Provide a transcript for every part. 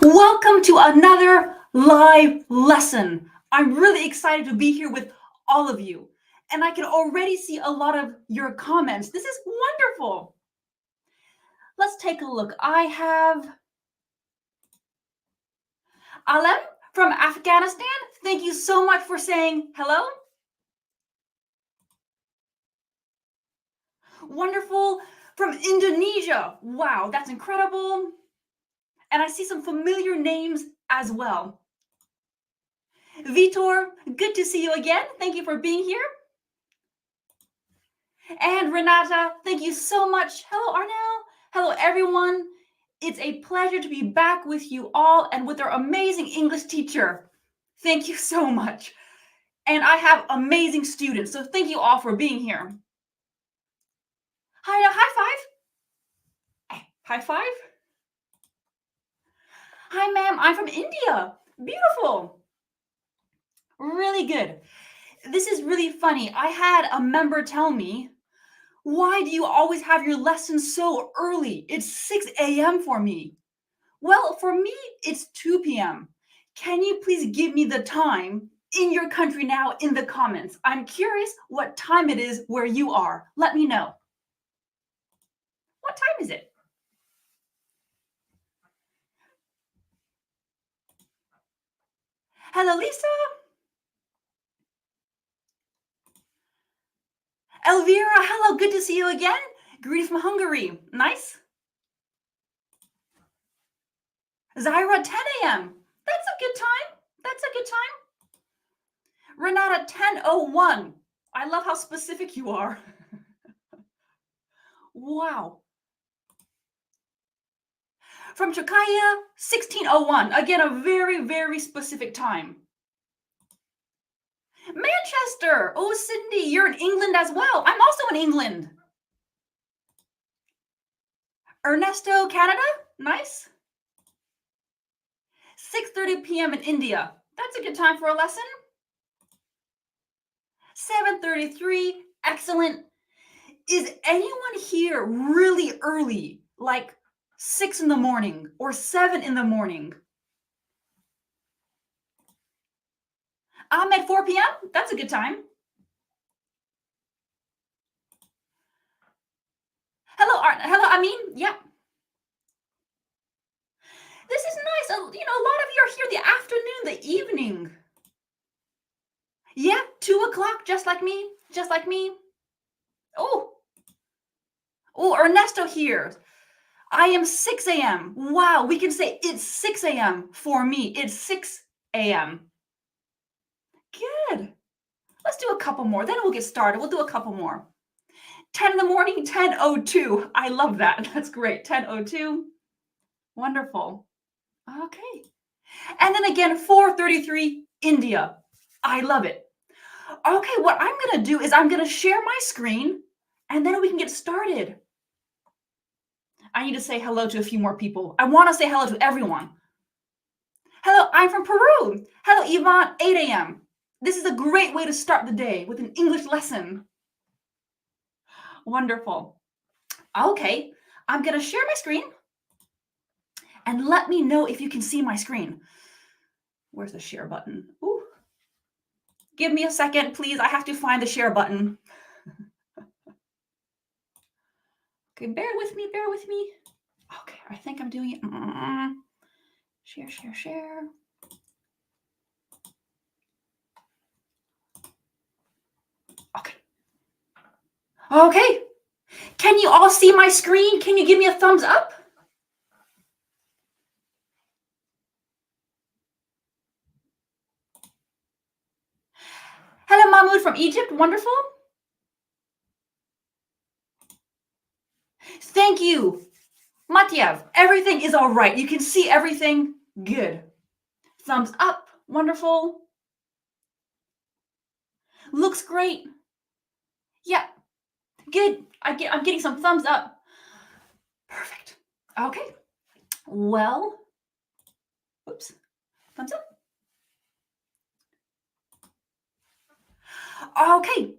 Welcome to another live lesson. I'm really excited to be here with all of you, and I can already see a lot of your comments. This is wonderful. Let's take a look. I have Alem from Afghanistan. Thank you so much for saying hello. Wonderful. From Indonesia. Wow, that's incredible. And I see some familiar names as well. Vitor, good to see you again. Thank you for being here. And Renata, thank you so much. Hello, Arnel. Hello, everyone. It's a pleasure to be back with you all and with our amazing English teacher. Thank you so much. And I have amazing students, so thank you all for being here. Hi, high five. High five. Hi, ma'am. I'm from India. Beautiful. Really good. This is really funny. I had a member tell me, why do you always have your lessons so early? It's 6 a.m. for me. Well, for me, it's 2 p.m. Can you please give me the time in your country now in the comments? I'm curious what time it is where you are. Let me know. What time is it? Hello, Lisa. Elvira, hello, good to see you again. Greetings from Hungary. Nice. Zyra, 10 a.m. That's a good time. That's a good time. Renata, 10:01. I love how specific you are. Wow. From Czechia, 16:01. Again, a very, very specific time. Manchester. Oh, Sydney, you're in England as well. I'm also in England. Ernesto, Canada. Nice. 6:30 p.m. in India. That's a good time for a lesson. 7:33. Excellent. Is anyone here really early, like 6 in the morning or 7 in the morning? I'm at 4 p.m. That's a good time. Hello, hello, Amin. Yeah. This is nice. A lot of you are here the afternoon, the evening. Yeah, 2 o'clock, just like me. Just like me. Oh, Ernesto here. I am 6 a.m. Wow, we can say it's 6 a.m. for me. It's 6 a.m. Good. Let's do a couple more. Then we'll get started. We'll do a couple more. 10 in the morning, 10:02. I love that. That's great. 10:02. Wonderful. Okay. And then again, 4:33, India. I love it. Okay, what I'm going to do is I'm going to share my screen, and then we can get started. I need to say hello to a few more people. I want to say hello to everyone. Hello, I'm from Peru. Hello, Yvonne, 8 a.m. This is a great way to start the day with an English lesson. Wonderful. Okay, I'm going to share my screen, and let me know if you can see my screen. Where's the share button? Ooh. Give me a second, please. I have to find the share button. Okay, bear with me, bear with me. Okay, I think I'm doing it. Share, share, share. Okay. Okay. Can you all see my screen? Can you give me a thumbs up? Hello, Mahmoud from Egypt. Wonderful. Thank you. Matyev, everything is all right. You can see everything. Good. Thumbs up. Wonderful. Looks great. Yeah. Good. I'm getting some thumbs up. Perfect. Okay. Well, oops. Thumbs up. Okay.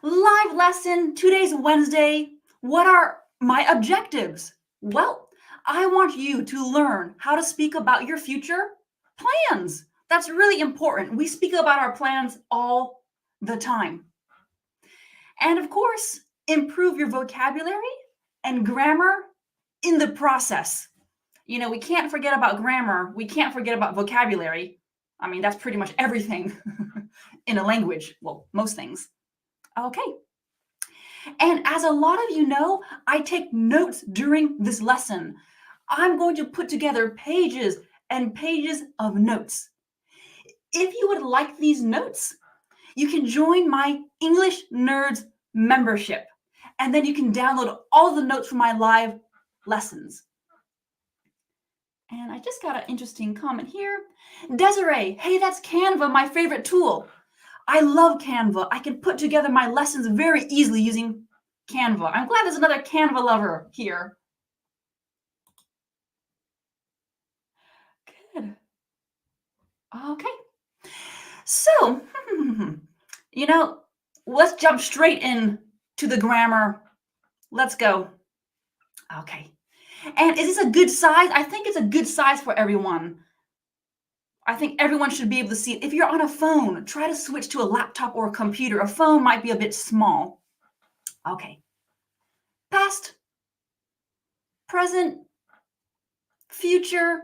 Live lesson. Today's Wednesday. What are my objectives? Well, I want you to learn how to speak about your future plans. That's really important. We speak about our plans all the time. And of course, improve your vocabulary and grammar in the process. You know, we can't forget about grammar. We can't forget about vocabulary. I mean, that's pretty much everything in a language. Well, most things. Okay. And as a lot of you know, I take notes during this lesson. I'm going to put together pages and pages of notes. If you would like these notes, you can join my English Nerds membership. And then you can download all the notes from my live lessons. And I just got an interesting comment here. Desiree, hey, that's Canva, my favorite tool. I love Canva. I can put together my lessons very easily using Canva. I'm glad there's another Canva lover here. Good. Okay. So, you know, let's jump straight in to the grammar. Let's go. Okay. And is this a good size? I think it's a good size for everyone. I think everyone should be able to see it. If you're on a phone, try to switch to a laptop or a computer. A phone might be a bit small. Okay. Past, present, future.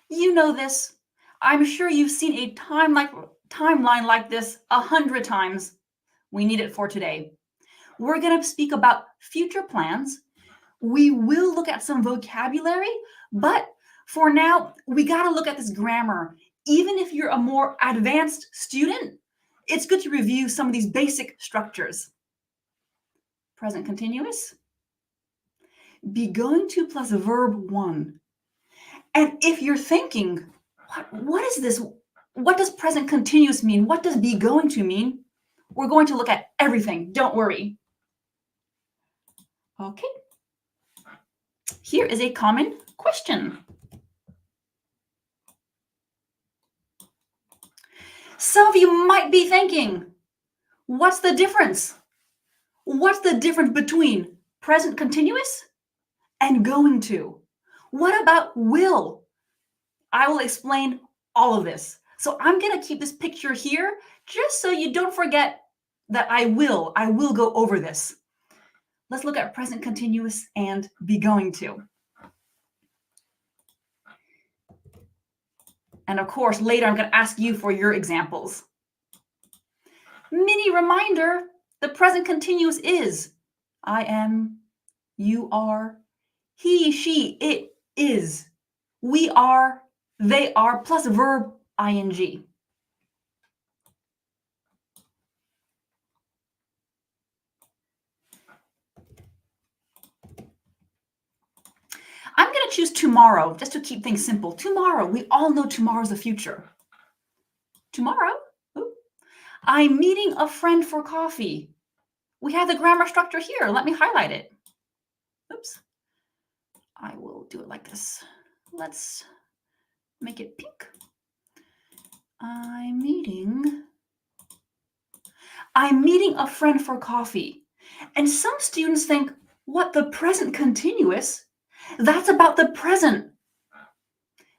You know this. I'm sure you've seen a timeline like this 100 times. We need it for today. We're going to speak about future plans. We will look at some vocabulary, but for now, we got to look at this grammar. Even if you're a more advanced student, it's good to review some of these basic structures. Present continuous. Be going to plus verb 1. And if you're thinking, what is this? What does present continuous mean? What does be going to mean? We're going to look at everything. Don't worry. Okay. Here is a common question. Some of you might be thinking, what's the difference? What's the difference between present continuous and going to? What about will? I will explain all of this. So I'm going to keep this picture here just so you don't forget that I will go over this. Let's look at present continuous and be going to. And of course, later I'm going to ask you for your examples. Mini reminder, the present continuous is I am, you are, he, she, it is, we are, they are, plus verb ing. I'm going to choose tomorrow just to keep things simple. Tomorrow, we all know tomorrow's the future. Tomorrow, I'm meeting a friend for coffee. We have the grammar structure here. Let me highlight it. Oops. I will do it like this. Let's make it pink. I'm meeting a friend for coffee. And some students think, what, the present continuous? That's about the present.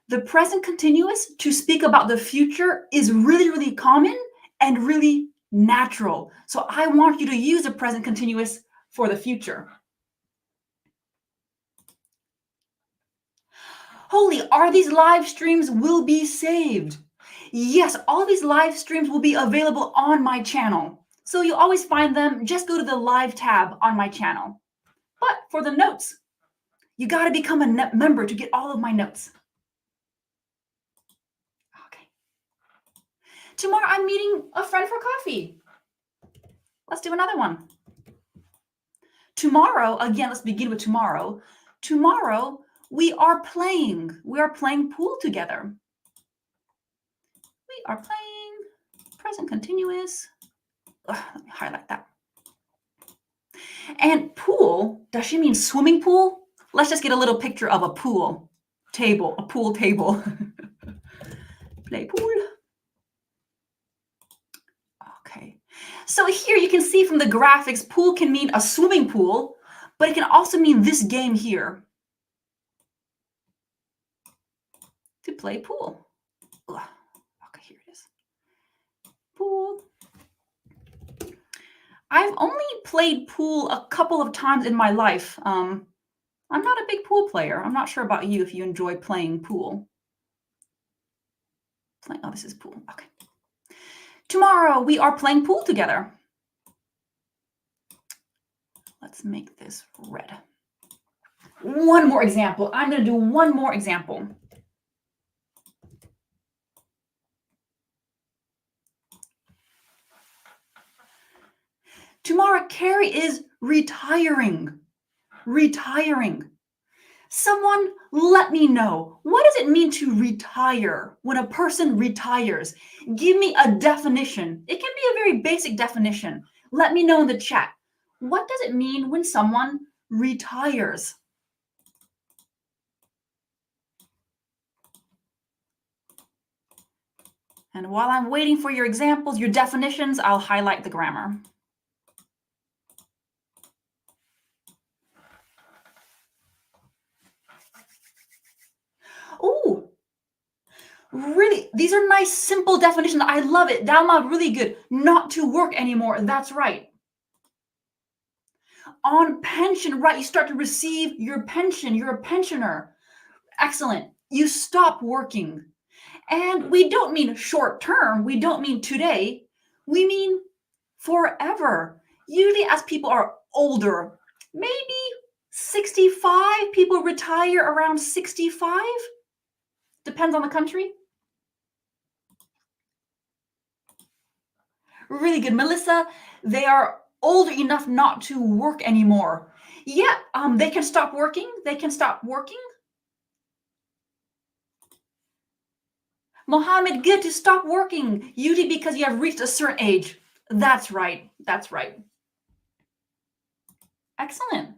The present continuous to speak about the future is really, really common and really natural. So I want you to use the present continuous for the future. Holy, are these live streams will be saved? Yes, all these live streams will be available on my channel. So you always find them, just go to the live tab on my channel. But for the notes, you got to become a member to get all of my notes. Okay. Tomorrow I'm meeting a friend for coffee. Let's do another one. Tomorrow, again, let's begin with tomorrow. Tomorrow, we are playing pool together. We are playing, present continuous. Let me highlight that. And pool, does she mean swimming pool? Let's just get a little picture of a pool table, a pool table. Play pool. Okay. So here you can see from the graphics, pool can mean a swimming pool, but it can also mean this game here. to play pool. Ugh. Okay, here it is. Pool. I've only played pool a couple of times in my life. I'm not a big pool player. I'm not sure about you if you enjoy playing pool. Oh, this is pool. Okay. Tomorrow we are playing pool together. Let's make this red. One more example. I'm going to do one more example. Tomorrow, Carrie is retiring. Retiring. Someone let me know. What does it mean to retire when a person retires? Give me a definition. It can be a very basic definition. Let me know in the chat. What does it mean when someone retires? And while I'm waiting for your examples, your definitions, I'll highlight the grammar. Oh, really? These are nice, simple definitions. I love it. Dalma, really good. Not to work anymore. That's right. On pension, right? You start to receive your pension. You're a pensioner. Excellent. You stop working. And we don't mean short term. We don't mean today. We mean forever. Usually as people are older, maybe 65, people retire around 65. Depends on the country. Really good. Melissa, they are older enough not to work anymore. Yeah, they can stop working. They can stop working. Mohammed, good to stop working, usually because you have reached a certain age. That's right. That's right. Excellent.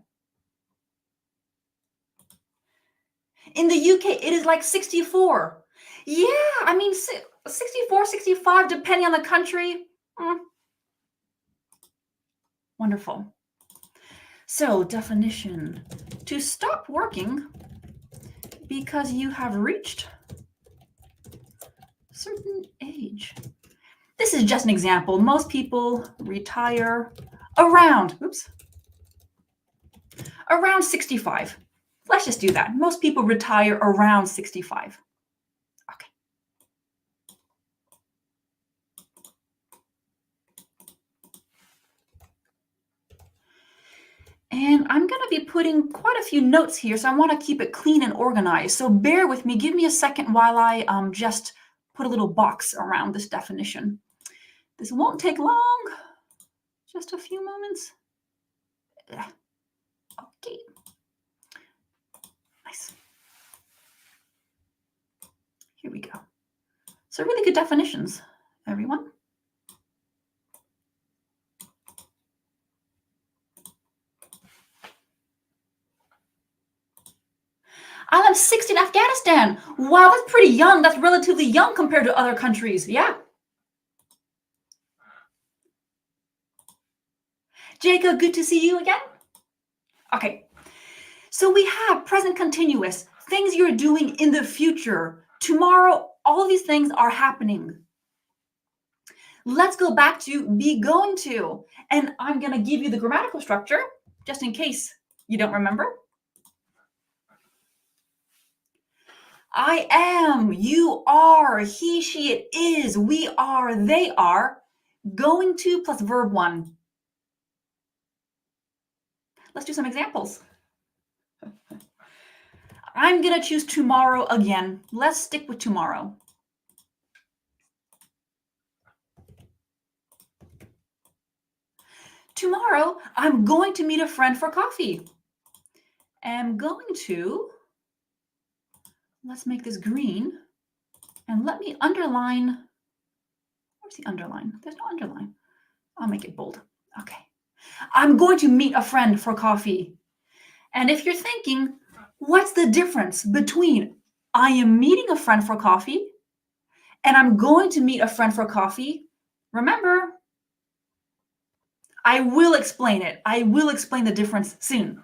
In the UK, it is like 64. Yeah, I mean, 64, 65, depending on the country. Wonderful. So, definition. To stop working because you have reached a certain age. This is just an example. Most people retire around 65. Let's just do that. Most people retire around 65. Okay. And I'm going to be putting quite a few notes here, so I want to keep it clean and organized. So bear with me. Give me a second while I just put a little box around this definition. This won't take long. Just a few moments. Okay. Nice. Here we go. So really good definitions, everyone. I'm 60 in Afghanistan. Wow, that's pretty young. That's relatively young compared to other countries. Yeah. Jacob, good to see you again. Okay. So we have present continuous, things you're doing in the future. Tomorrow, all of these things are happening. Let's go back to be going to. And I'm going to give you the grammatical structure, just in case you don't remember. I am, you are, he, she, it is, we are, they are. Going to plus verb 1. Let's do some examples. I'm going to choose tomorrow again. Let's stick with tomorrow. Tomorrow, I'm going to meet a friend for coffee. I'm going to, let's make this green, and let me underline. Where's the underline? There's no underline. I'll make it bold. Okay. I'm going to meet a friend for coffee. And if you're thinking, what's the difference between I am meeting a friend for coffee and I'm going to meet a friend for coffee? Remember, I will explain it. I will explain the difference soon.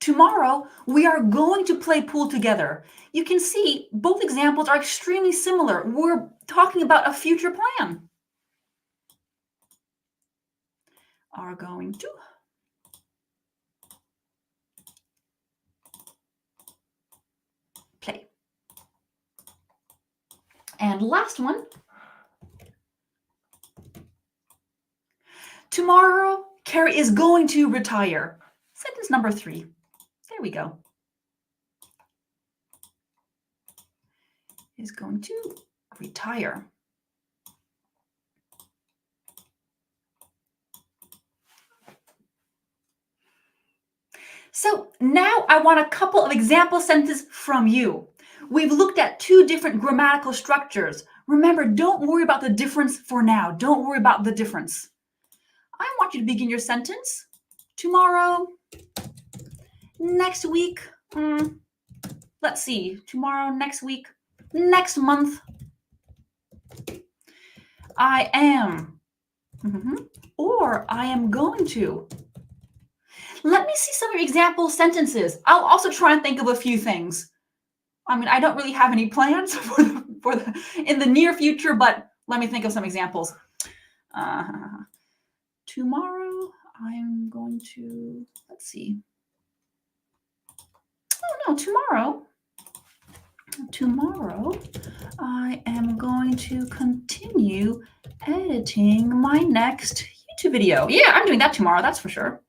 Tomorrow, we are going to play pool together. You can see both examples are extremely similar. We're talking about a future plan. Are going to play. And last one. Tomorrow, Carrie is going to retire. Sentence number 3. There we go. Is going to retire. So now I want a couple of example sentences from you. We've looked at 2 different grammatical structures. Remember, don't worry about the difference for now. Don't worry about the difference. I want you to begin your sentence. Tomorrow, next week, let's see, tomorrow, next week, next month, I am, or I am going to. Let me see some of your example sentences. I'll also try and think of a few things. I mean, I don't really have any plans in the near future, but let me think of some examples. Tomorrow, I'm going to, let's see. Oh no, tomorrow, I am going to continue editing my next YouTube video. Yeah, I'm doing that tomorrow, that's for sure.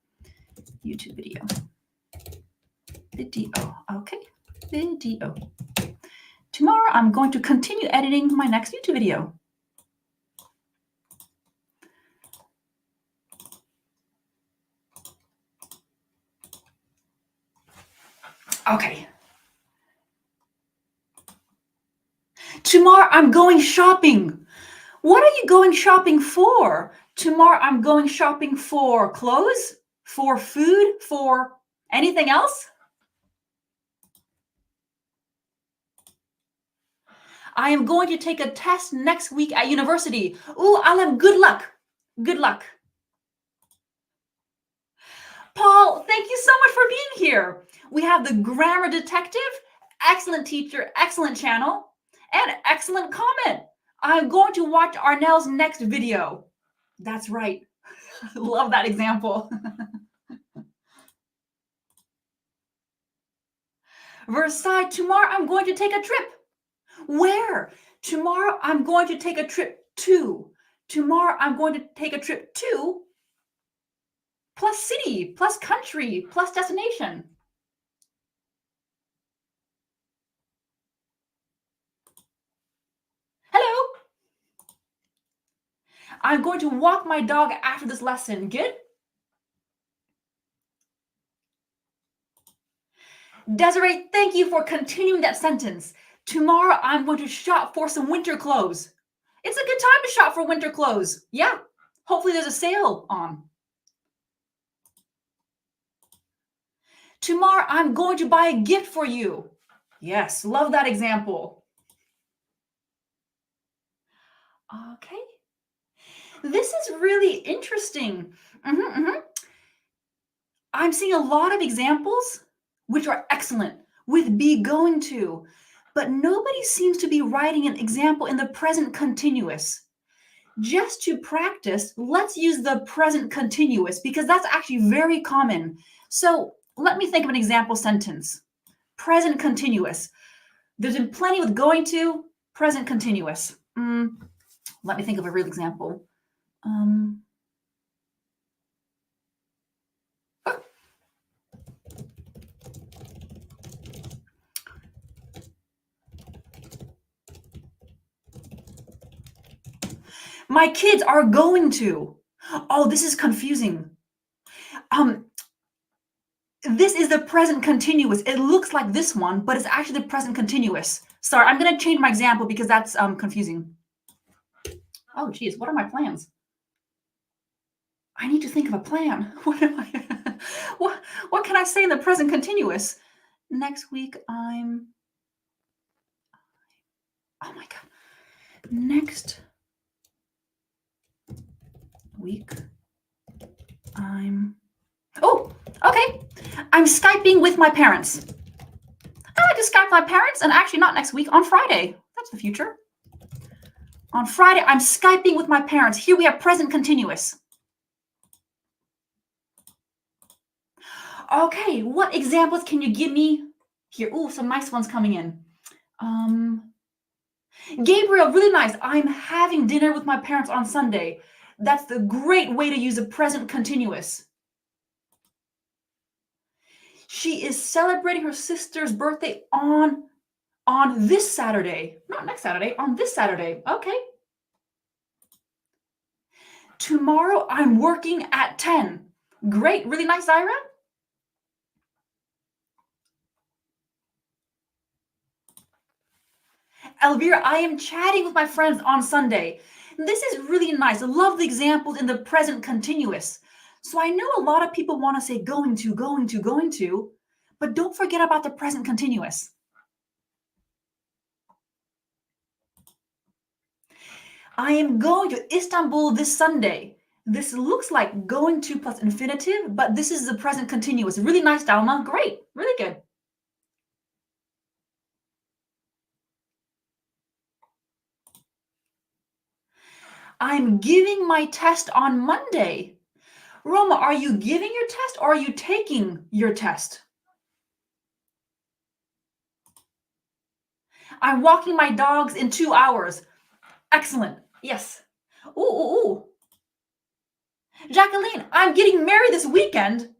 YouTube video. Okay, video. Tomorrow, I'm going to continue editing my next YouTube video. Okay. Tomorrow, I'm going shopping. What are you going shopping for? Tomorrow, I'm going shopping for clothes, for food, for anything else? I am going to take a test next week at university. Ooh, Alan, good luck. Good luck. Paul, thank you so much for being here. We have the Grammar Detective, excellent teacher, excellent channel, and excellent comment. I'm going to watch Arnel's next video. That's right. Love that example. Versailles, tomorrow I'm going to take a trip. Where? Tomorrow I'm going to take a trip to. Tomorrow I'm going to take a trip to plus city, plus country, plus destination. Hello. I'm going to walk my dog after this lesson. Good? Desiree, thank you for continuing that sentence. Tomorrow I'm going to shop for some winter clothes. It's a good time to shop for winter clothes. Yeah. Hopefully there's a sale on. Tomorrow I'm going to buy a gift for you. Yes, love that example. Okay. This is really interesting. I'm seeing a lot of examples which are excellent with be going to, but nobody seems to be writing an example in the present continuous. Just to practice, let's use the present continuous because that's actually very common. So let me think of an example sentence. Present continuous. There's been plenty with going to, present continuous. Let me think of a real example. My kids are going to. Oh, this is confusing. This is the present continuous. It looks like this one, but it's actually the present continuous. Sorry, I'm going to change my example because that's confusing. Oh, geez, what are my plans? I need to think of a plan. What am I? what can I say in the present continuous? Next week, I'm. Oh my God. Next week, I'm. Oh, okay. I'm Skyping with my parents. I like to Skype my parents, and actually not next week, on Friday. That's the future. On Friday, I'm Skyping with my parents. Here we have present continuous. Okay, what examples can you give me here? Ooh, some nice ones coming in. Gabriel, really nice. I'm having dinner with my parents on Sunday. That's the great way to use a present continuous. She is celebrating her sister's birthday on this Saturday. Not next Saturday, on this Saturday. Okay. Tomorrow I'm working at 10. Great, really nice, Ira. Elvira, I am chatting with my friends on Sunday. This is really nice. I love the examples in the present continuous. So I know a lot of people want to say going to, going to, going to, but don't forget about the present continuous. I am going to Istanbul this Sunday. This looks like going to plus infinitive, but this is the present continuous. Really nice, Dalma. Great. Really good. I'm giving my test on Monday. Roma, are you giving your test or are you taking your test? I'm walking my dogs in 2 hours. Excellent. Yes. Ooh, ooh, ooh. Jacqueline, I'm getting married this weekend.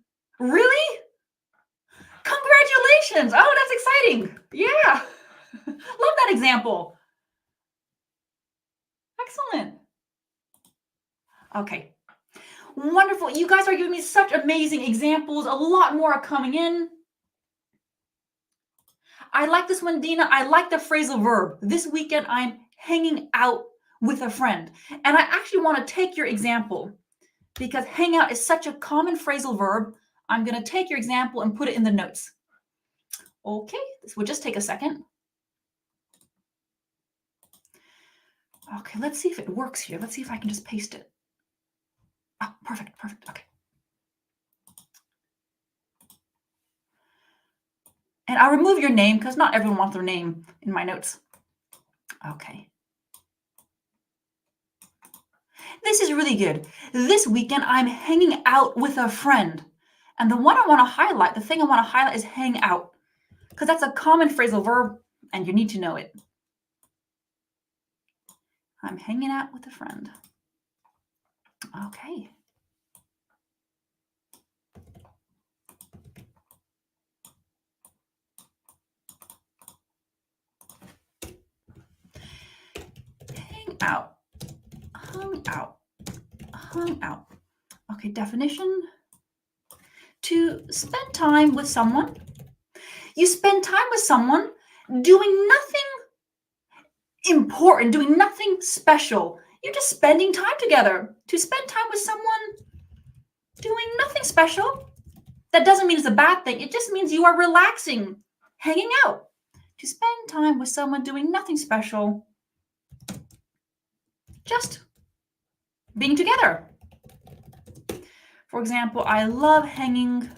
Really? Congratulations. Oh, that's exciting. Yeah. Love that example. Excellent. Okay. Wonderful. You guys are giving me such amazing examples. A lot more are coming in. I like this one, Dina. I like the phrasal verb. This weekend, I'm hanging out with a friend. And I actually want to take your example because hang out is such a common phrasal verb. I'm going to take your example and put it in the notes. Okay, this will just take a second. Okay, let's see if it works here. Let's see if I can just paste it. Oh, perfect, perfect. Okay. And I'll remove your name because not everyone wants their name in my notes. Okay. This is really good. This weekend, I'm hanging out with a friend. And the one I want to highlight, the thing I want to highlight is hang out because that's a common phrasal verb and you need to know it. I'm hanging out with a friend. Okay. Hang out, hung out, hung out. Okay, definition. To spend time with someone. You spend time with someone doing nothing important, doing nothing special. You're just spending time together. To spend time with someone doing nothing special. That doesn't mean it's a bad thing. It just means you are relaxing, hanging out. To spend time with someone doing nothing special. Just being together. For example, I love hanging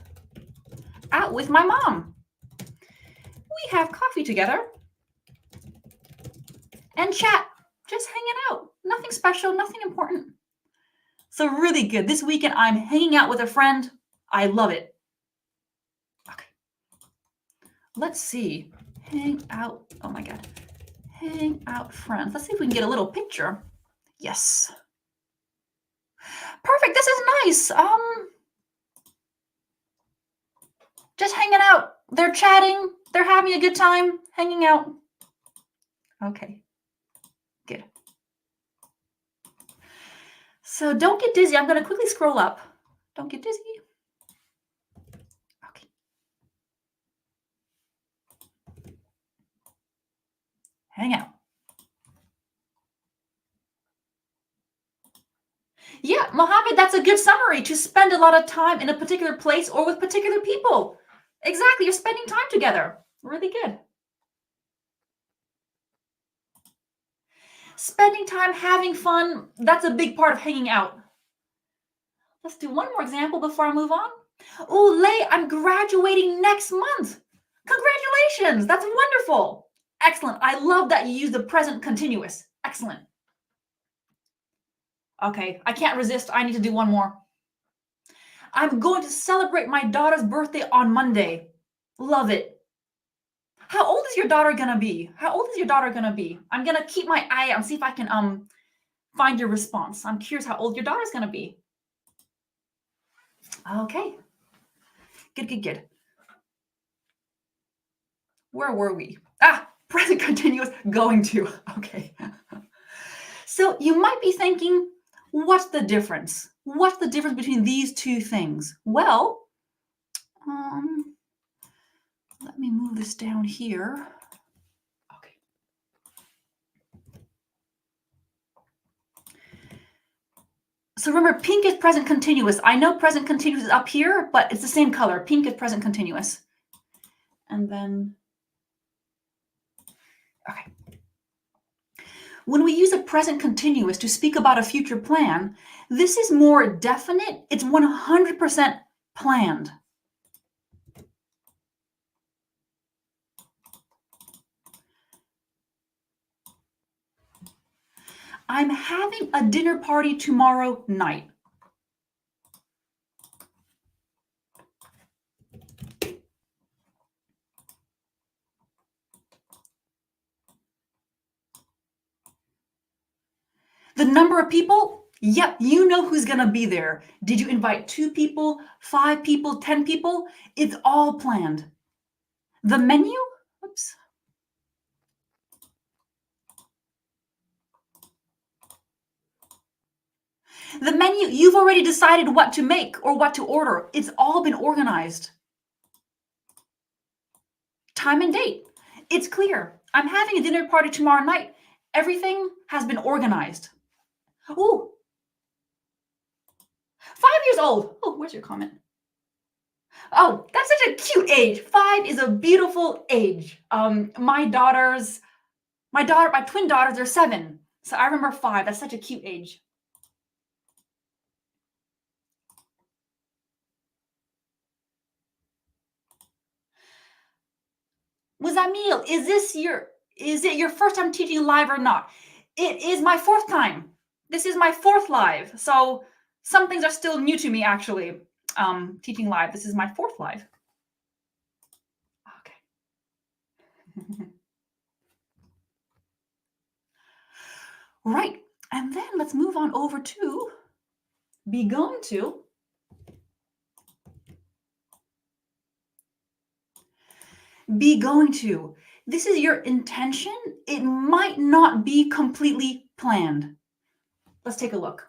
out with my mom. We have coffee together and chat, just hanging out. Nothing special, nothing important. So really good. This weekend, I'm hanging out with a friend. I love it. Okay. Let's see. Hang out. Oh my God. Hang out friends. Let's see if we can get a little picture. Yes. Perfect. This is nice. Just hanging out. They're chatting. They're having a good time hanging out. Okay. Good. So don't get dizzy. I'm going to quickly scroll up. Don't get dizzy. Okay. Hang out. Yeah, Mohammed, that's a good summary. To spend a lot of time in a particular place or with particular people. Exactly. You're spending time together. Really good. Spending time having fun. That's a big part of hanging out. Let's do one more example before I move on. Oh, Lay, I'm graduating next month. Congratulations. That's wonderful. Excellent. I love that you use the present continuous. Excellent. Okay, I can't resist. I need to do one more. I'm going to celebrate my daughter's birthday on Monday. Love it. How old is your daughter gonna be? How old is your daughter gonna be? I'm gonna keep my eye out and see if I can find your response. I'm curious how old your daughter's gonna be. Okay. Good, good, good. Where were we? Present continuous, going to. Okay. So you might be thinking, what's the difference? What's the difference between these two things? Well, let me move this down here. Okay. So remember, pink is present continuous. I know present continuous is up here, but it's the same color. Pink is present continuous. And then, okay. When we use a present continuous to speak about a future plan, this is more definite. It's 100% planned. I'm having a dinner party tomorrow night. The number of people, yep, you know who's going to be there. Did you invite 2 people, 5 people, 10 people? It's all planned. The menu, oops. The menu, you've already decided what to make or what to order. It's all been organized. Time and date, it's clear. I'm having a dinner party tomorrow night. Everything has been organized. Ooh, 5 years old. Oh, where's your comment? Oh, that's such a cute age. 5 is a beautiful age. My twin daughters are 7. So I remember 5. That's such a cute age. Muzamil, is it your first time teaching live or not? It is my 4th time. This is my 4th live. So some things are still new to me actually. Teaching live. This is my 4th live. Okay. Right. And then let's move on over to be going to. Be going to. This is your intention. It might not be completely planned. Let's take a look.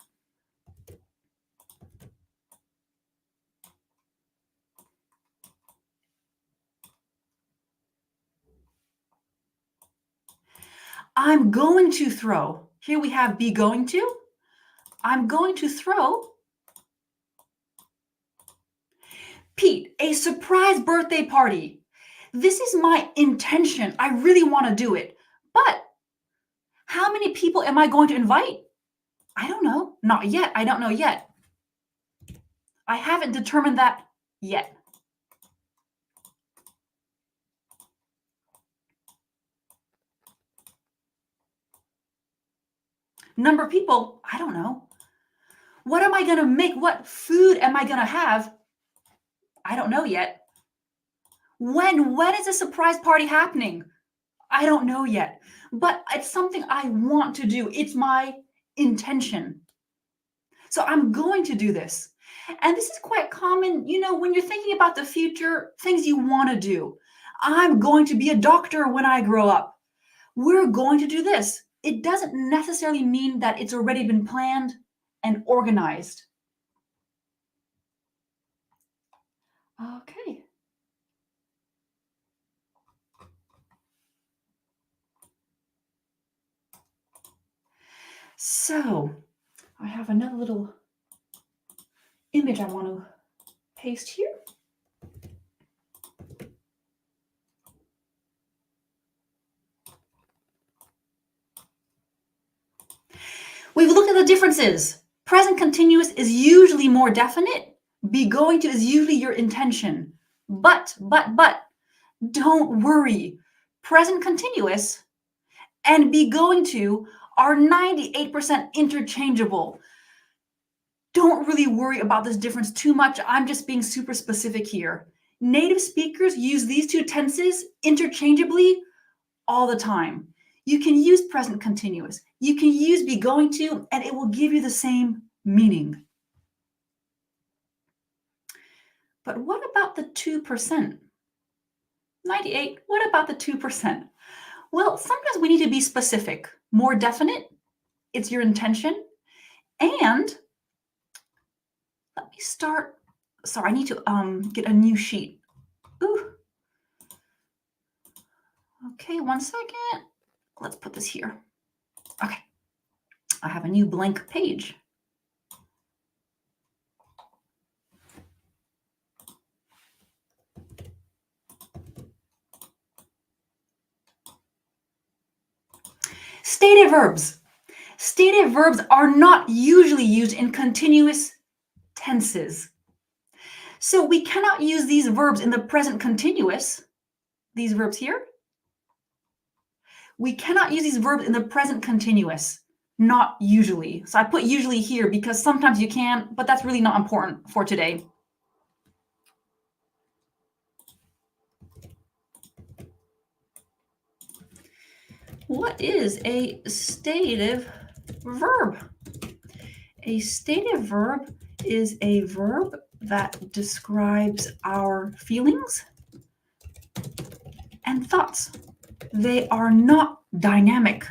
I'm going to throw. Here we have be going to. I'm going to throw Pete a surprise birthday party. This is my intention. I really want to do it. But how many people am I going to invite? I don't know. Not yet. I don't know yet. I haven't determined that yet. Number of people, I don't know. What am I going to make? What food am I going to have? I don't know yet. When is the surprise party happening? I don't know yet. But it's something I want to do. It's my intention. So I'm going to do this. And this is quite common, when you're thinking about the future, things you want to do. I'm going to be a doctor when I grow up. We're going to do this. It doesn't necessarily mean that it's already been planned and organized. Okay. So I have another little image I want to paste here. We've looked at the differences. Present continuous is usually more definite. Be going to is usually your intention. But, don't worry. Present continuous and be going to are 98% interchangeable. Don't really worry about this difference too much. I'm just being super specific here. Native speakers use these two tenses interchangeably all the time. You can use present continuous. You can use be going to, and it will give you the same meaning. But what about the 2%? 98, what about the 2%? Well, sometimes we need to be specific, more definite. It's your intention. And let me start. Sorry, I need to get a new sheet. Ooh. Okay, 1 second. Let's put this here. Okay, I have a new blank page. Stative verbs. Stative verbs are not usually used in continuous tenses. So we cannot use these verbs in the present continuous, these verbs here. We cannot use these verbs in the present continuous, not usually. So I put usually here because sometimes you can, but that's really not important for today. What is a stative verb? A stative verb is a verb that describes our feelings and thoughts. They are not dynamic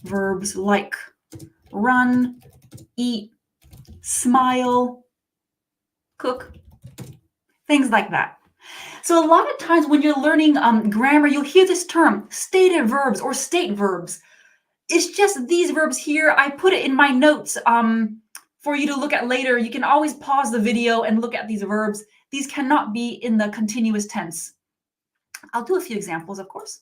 verbs like run, eat, smile, cook, things like that. So a lot of times when you're learning grammar, you'll hear this term, stative verbs or state verbs. It's just these verbs here. I put it in my notes for you to look at later. You can always pause the video and look at these verbs. These cannot be in the continuous tense. I'll do a few examples, of course.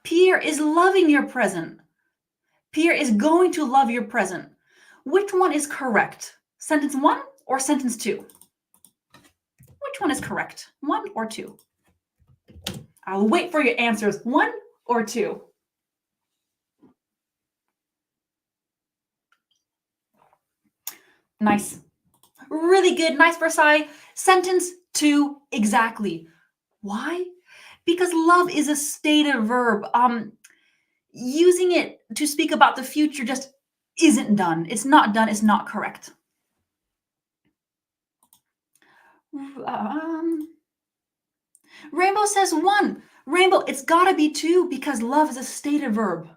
Pierre is loving your present. Pierre is going to love your present. Which one is correct? Sentence 1 or sentence 2? Which one is correct? 1 or 2? I'll wait for your answers. 1 or 2? Nice. Really good. Nice, Versailles. Sentence 2, exactly. Why? Because love is a stative verb. Using it to speak about the future just isn't done. It's not done. It's not correct. Rainbow says 1. Rainbow, it's got to be 2 because love is a stative verb.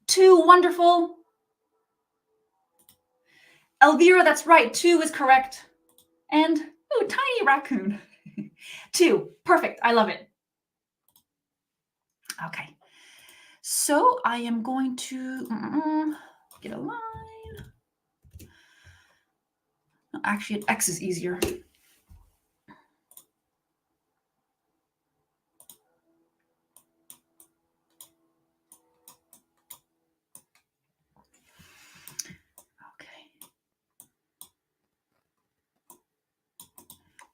2, wonderful. Elvira, that's right. 2 is correct. And, ooh, tiny raccoon. 2, perfect. I love it. Okay. So I am going to get a line. Actually, an X is easier.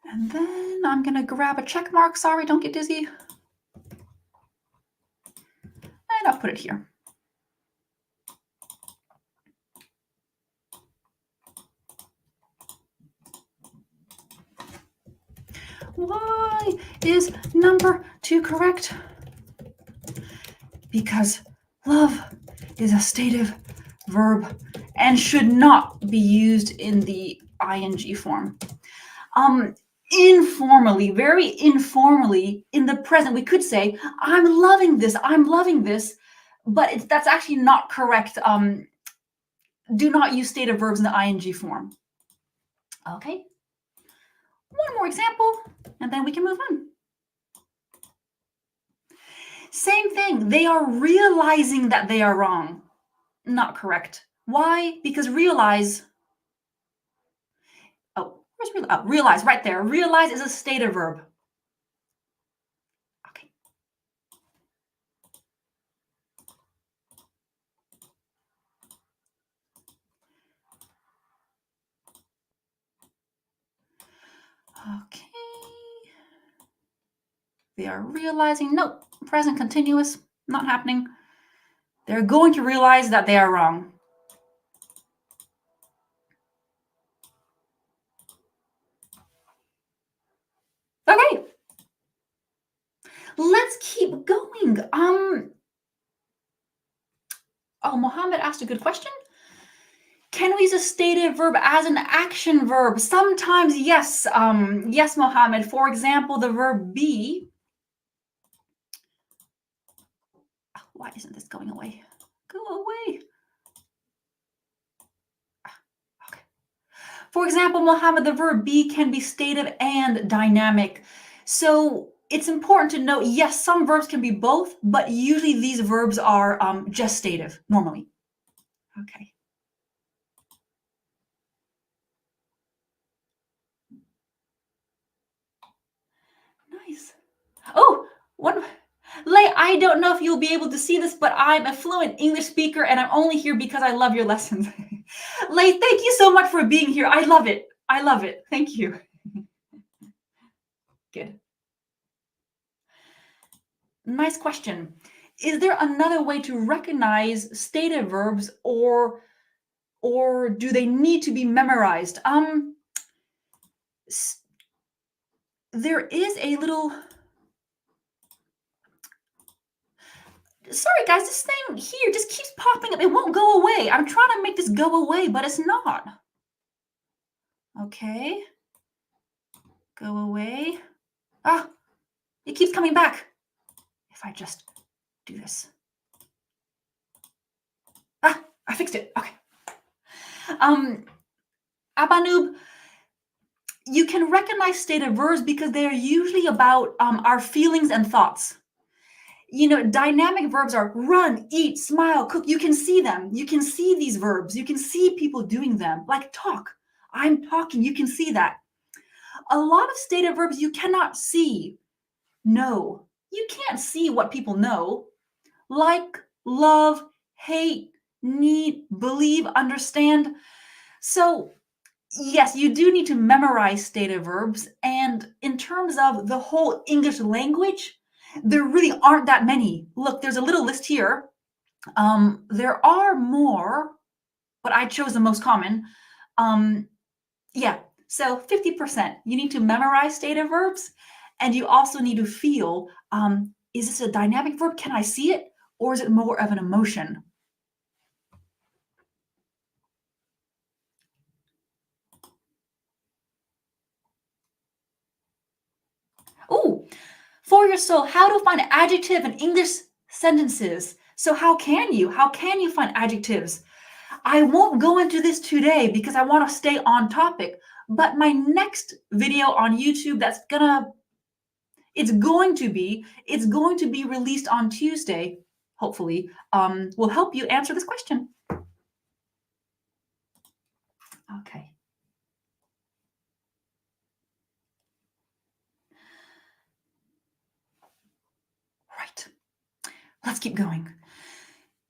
And then I'm going to grab a check mark. Sorry, don't get dizzy. And I'll put it here. Why is number 2 correct? Because love is a stative verb and should not be used in the ing form. Informally, very informally, in the present, we could say, I'm loving this, but that's actually not correct. Do not use stative verbs in the ing form. Okay. One more example, and then we can move on. Same thing. They are realizing that they are wrong. Not correct. Why? Because realize. Oh, where's realize? Oh, realize right there. Realize is a stative verb. Okay. They are realizing, nope, present continuous, not happening. They're going to realize that they are wrong. Okay. Let's keep going. Mohammed asked a good question. Can we use a stative verb as an action verb? Sometimes, yes. Yes, Mohammed. For example, the verb be. Why isn't this going away? Go away. Okay. For example, Mohammed, the verb be can be stative and dynamic. So it's important to note, yes, some verbs can be both, but usually these verbs are gestative normally. Okay. Nice. Oh, one. Lei, I don't know if you'll be able to see this, but I'm a fluent English speaker and I'm only here because I love your lessons. Lei, thank you so much for being here. I love it. I love it. Thank you. Good. Nice question. Is there another way to recognize stative verbs or do they need to be memorized? There is a little. Sorry, guys, this thing here just keeps popping up. It won't go away. I'm trying to make this go away, but it's not. Okay. Go away. Ah, it keeps coming back. If I just do this. Ah, I fixed it. Okay. Abanoob, you can recognize stative verbs because they're usually about our feelings and thoughts. You know, dynamic verbs are run, eat, smile, cook. You can see them. You can see these verbs. You can see people doing them. Like talk. I'm talking. You can see that. A lot of stative verbs you cannot see. Know. You can't see what people know. Like, love, hate, need, believe, understand. So, yes, you do need to memorize stative verbs. And in terms of the whole English language, there really aren't that many. Look, there's a little list here. There are more, but I chose the most common. Yeah, so 50%. You need to memorize stative verbs, and you also need to feel, is this a dynamic verb? Can I see it? Or is it more of an emotion? Oh, for your soul, how to find adjective in English sentences. So how can you find adjectives? I won't go into this today because I want to stay on topic, but my next video on YouTube it's going to be released on Tuesday, hopefully, will help you answer this question. Okay. Right. Let's keep going.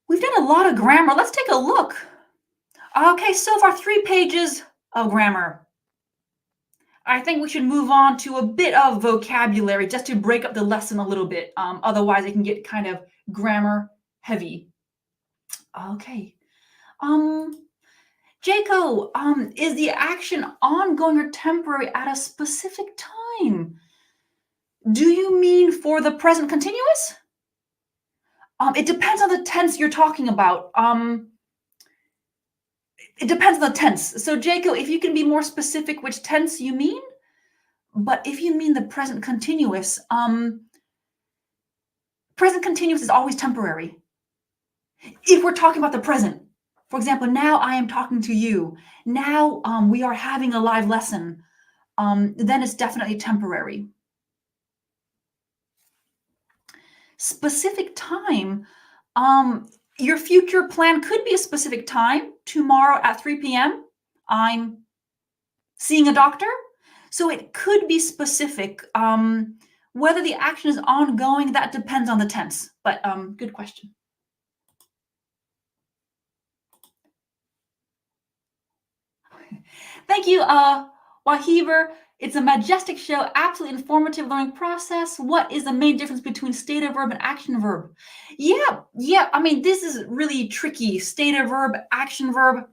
We've done a lot of grammar. Let's take a look. Okay, so far 3 pages of grammar. I think we should move on to a bit of vocabulary just to break up the lesson a little bit. Otherwise, it can get kind of grammar heavy. Okay. Jaco, is the action ongoing or temporary at a specific time? Do you mean for the present continuous? It depends on the tense you're talking about. It depends on the tense. So, Jaco, if you can be more specific which tense you mean, but if you mean the present continuous is always temporary. If we're talking about the present, for example, now I am talking to you. Now we are having a live lesson. Then it's definitely temporary. Specific time, your future plan could be a specific time. Tomorrow at 3 p.m., I'm seeing a doctor. So it could be specific. Whether the action is ongoing, that depends on the tense. But good question. Thank you, Wahiver. It's a majestic show, absolutely informative learning process. What is the main difference between stative verb and action verb? Yeah. I mean, this is really tricky. Stative verb, action verb.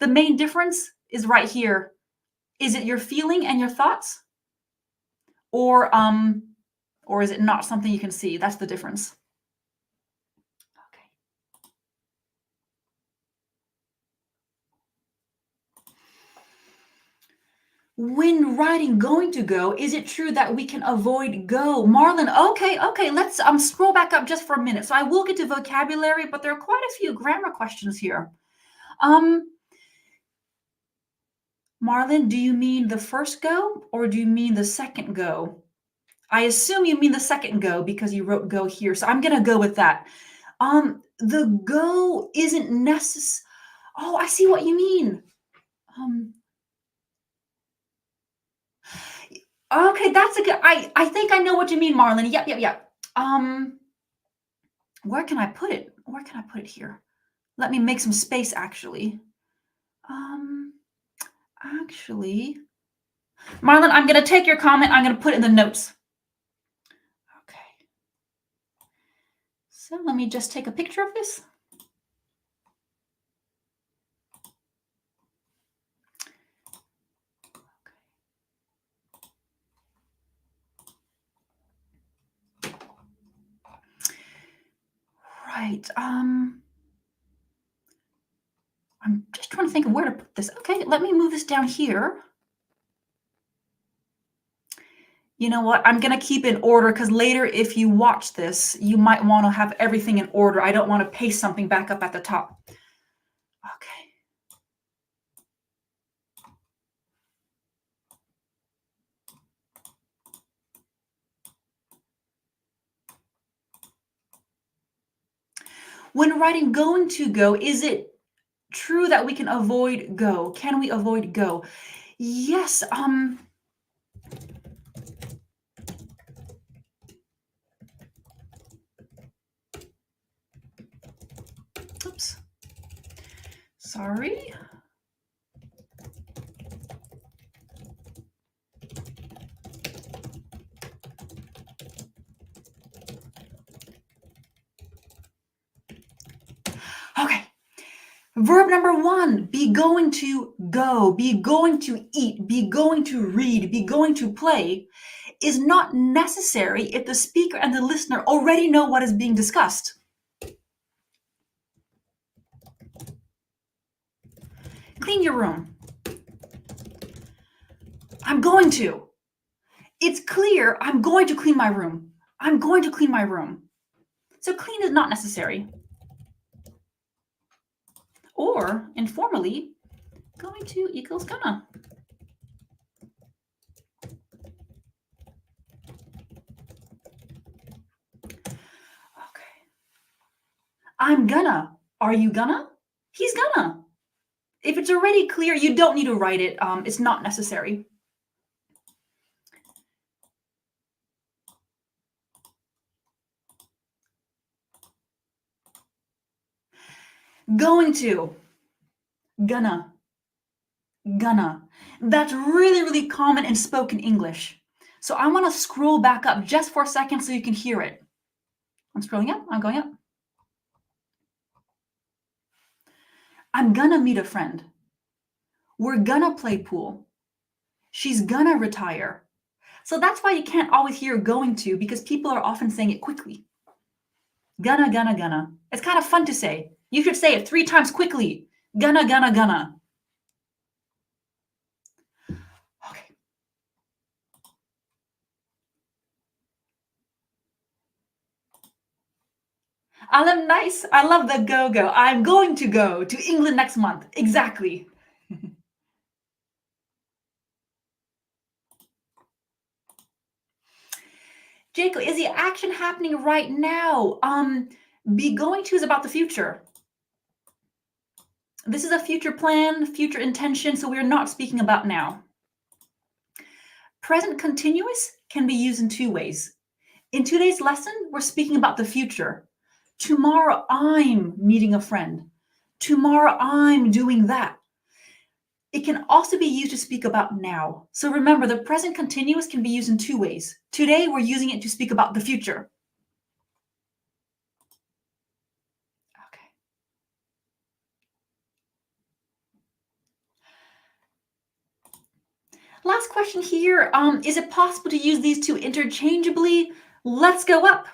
The main difference is right here. Is it your feeling and your thoughts? Or is it not something you can see? That's the difference. Okay. When writing going to go, is it true that we can avoid go? Marlon, okay, let's scroll back up just for a minute. So I will get to vocabulary, but there are quite a few grammar questions here. Marlon, do you mean the first go or do you mean the second go? I assume you mean the second go because you wrote go here. So I'm going to go with that. The go isn't necessary. Oh, I see what you mean. Okay, that's a good. I think I know what you mean, Marlon. Yep. Where can I put it? Where can I put it here? Let me make some space, actually. Actually, Marlon, I'm going to take your comment. I'm going to put it in the notes. Okay. So let me just take a picture of this. Right. I'm just trying to think of where to put this. Okay, let me move this down here. You know what? I'm going to keep in order because later, if you watch this, you might want to have everything in order. I don't want to paste something back up at the top. Okay. When writing going to go, is it true that we can avoid go? Can we avoid go? Yes. Oops. Sorry. Okay. Verb number 1, be going to go, be going to eat, be going to read, be going to play, is not necessary if the speaker and the listener already know what is being discussed. Clean your room. I'm going to. It's clear I'm going to clean my room. I'm going to clean my room. So clean is not necessary. Or informally, going to equals gonna. Okay. I'm gonna. Are you gonna? He's gonna. If it's already clear, you don't need to write it. It's not necessary. Going to. Gonna. That's really, really common in spoken English. So I want to scroll back up just for a second so you can hear it. I'm scrolling up. I'm going up. I'm gonna meet a friend. We're gonna play pool. She's gonna retire. So that's why you can't always hear going to because people are often saying it quickly. Gonna. It's kind of fun to say. You should say it 3 times quickly. Gonna. Okay. Alam, nice. I love the go. I'm going to go to England next month. Exactly. Jacob, is the action happening right now? Be going to is about the future. This is a future plan, future intention, so we're not speaking about now. Present continuous can be used in 2 ways. In today's lesson, we're speaking about the future. Tomorrow, I'm meeting a friend. Tomorrow, I'm doing that. It can also be used to speak about now. So remember, the present continuous can be used in two ways. Today, we're using it to speak about the future. Okay. Last question here. Is it possible to use these two interchangeably? Let's go up.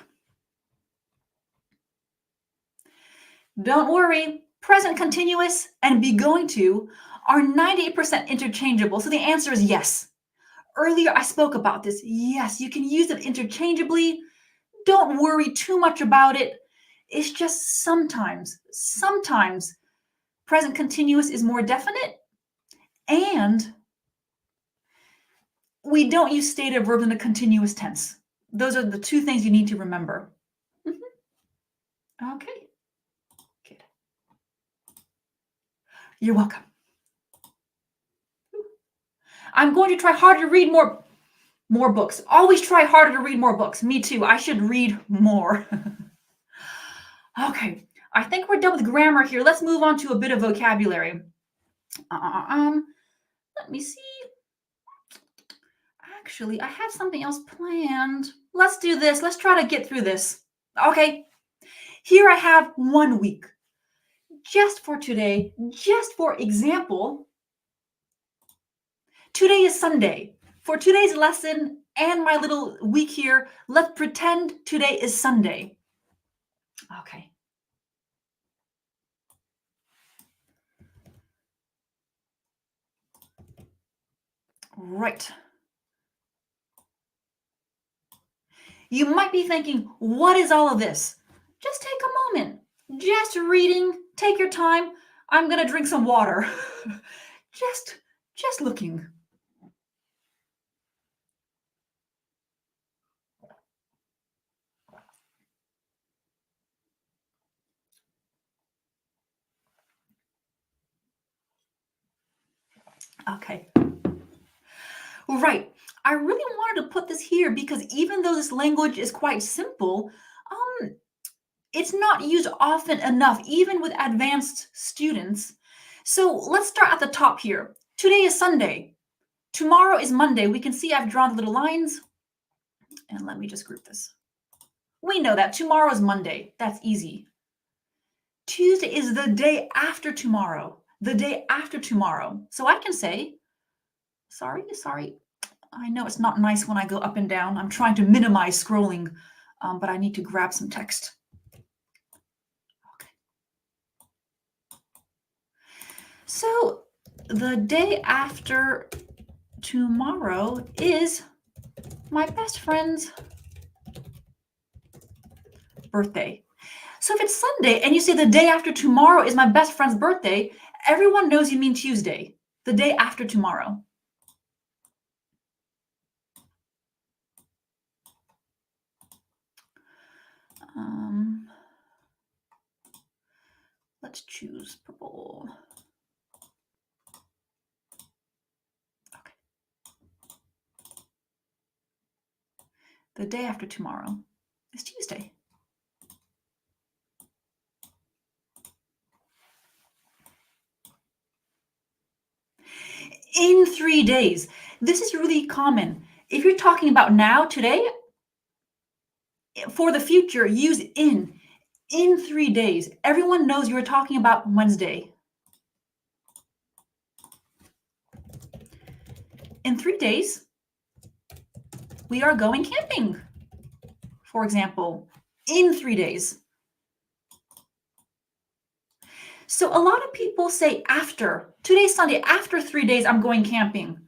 Don't worry, present continuous and be going to are 98% interchangeable. So the answer is yes. Earlier, I spoke about this. Yes, you can use them interchangeably. Don't worry too much about it. It's just sometimes present continuous is more definite, and we don't use stative verbs in the continuous tense. Those are the two things you need to remember. Okay, good. You're welcome. I'm going to try harder to read more books. Always try harder to read more books. Me too. I should read more. Okay, I think we're done with grammar here. Let's move on to a bit of vocabulary. Let me see. Actually, I had something else planned. Let's do this. Let's try to get through this. Okay, here I have 1 week. Just for today, just for example, today is Sunday. For today's lesson and my little week here, let's pretend today is Sunday. Okay. Right. You might be thinking, what is all of this? Just take a moment. Just reading. Take your time. I'm going to drink some water. just looking. Okay. Right. I really wanted to put this here because even though this language is quite simple, it's not used often enough, even with advanced students. So let's start at the top here. Today is Sunday. Tomorrow is Monday. We can see I've drawn little lines. And let me just group this. We know that tomorrow is Monday. That's easy. Tuesday is the day after tomorrow. The day after tomorrow. So I can say, sorry. I know it's not nice when I go up and down. I'm trying to minimize scrolling, but I need to grab some text. Okay. So the day after tomorrow is my best friend's birthday. So if it's Sunday and you say the day after tomorrow is my best friend's birthday, everyone knows you mean Tuesday, the day after tomorrow. Let's choose purple. Okay. The day after tomorrow is Tuesday. In 3 days. This is really common. If you're talking about now, today, for the future, use in. In 3 days. Everyone knows you were talking about Wednesday. In 3 days, we are going camping. For example, in 3 days. So a lot of people say after. Today's Sunday, after 3 days, I'm going camping.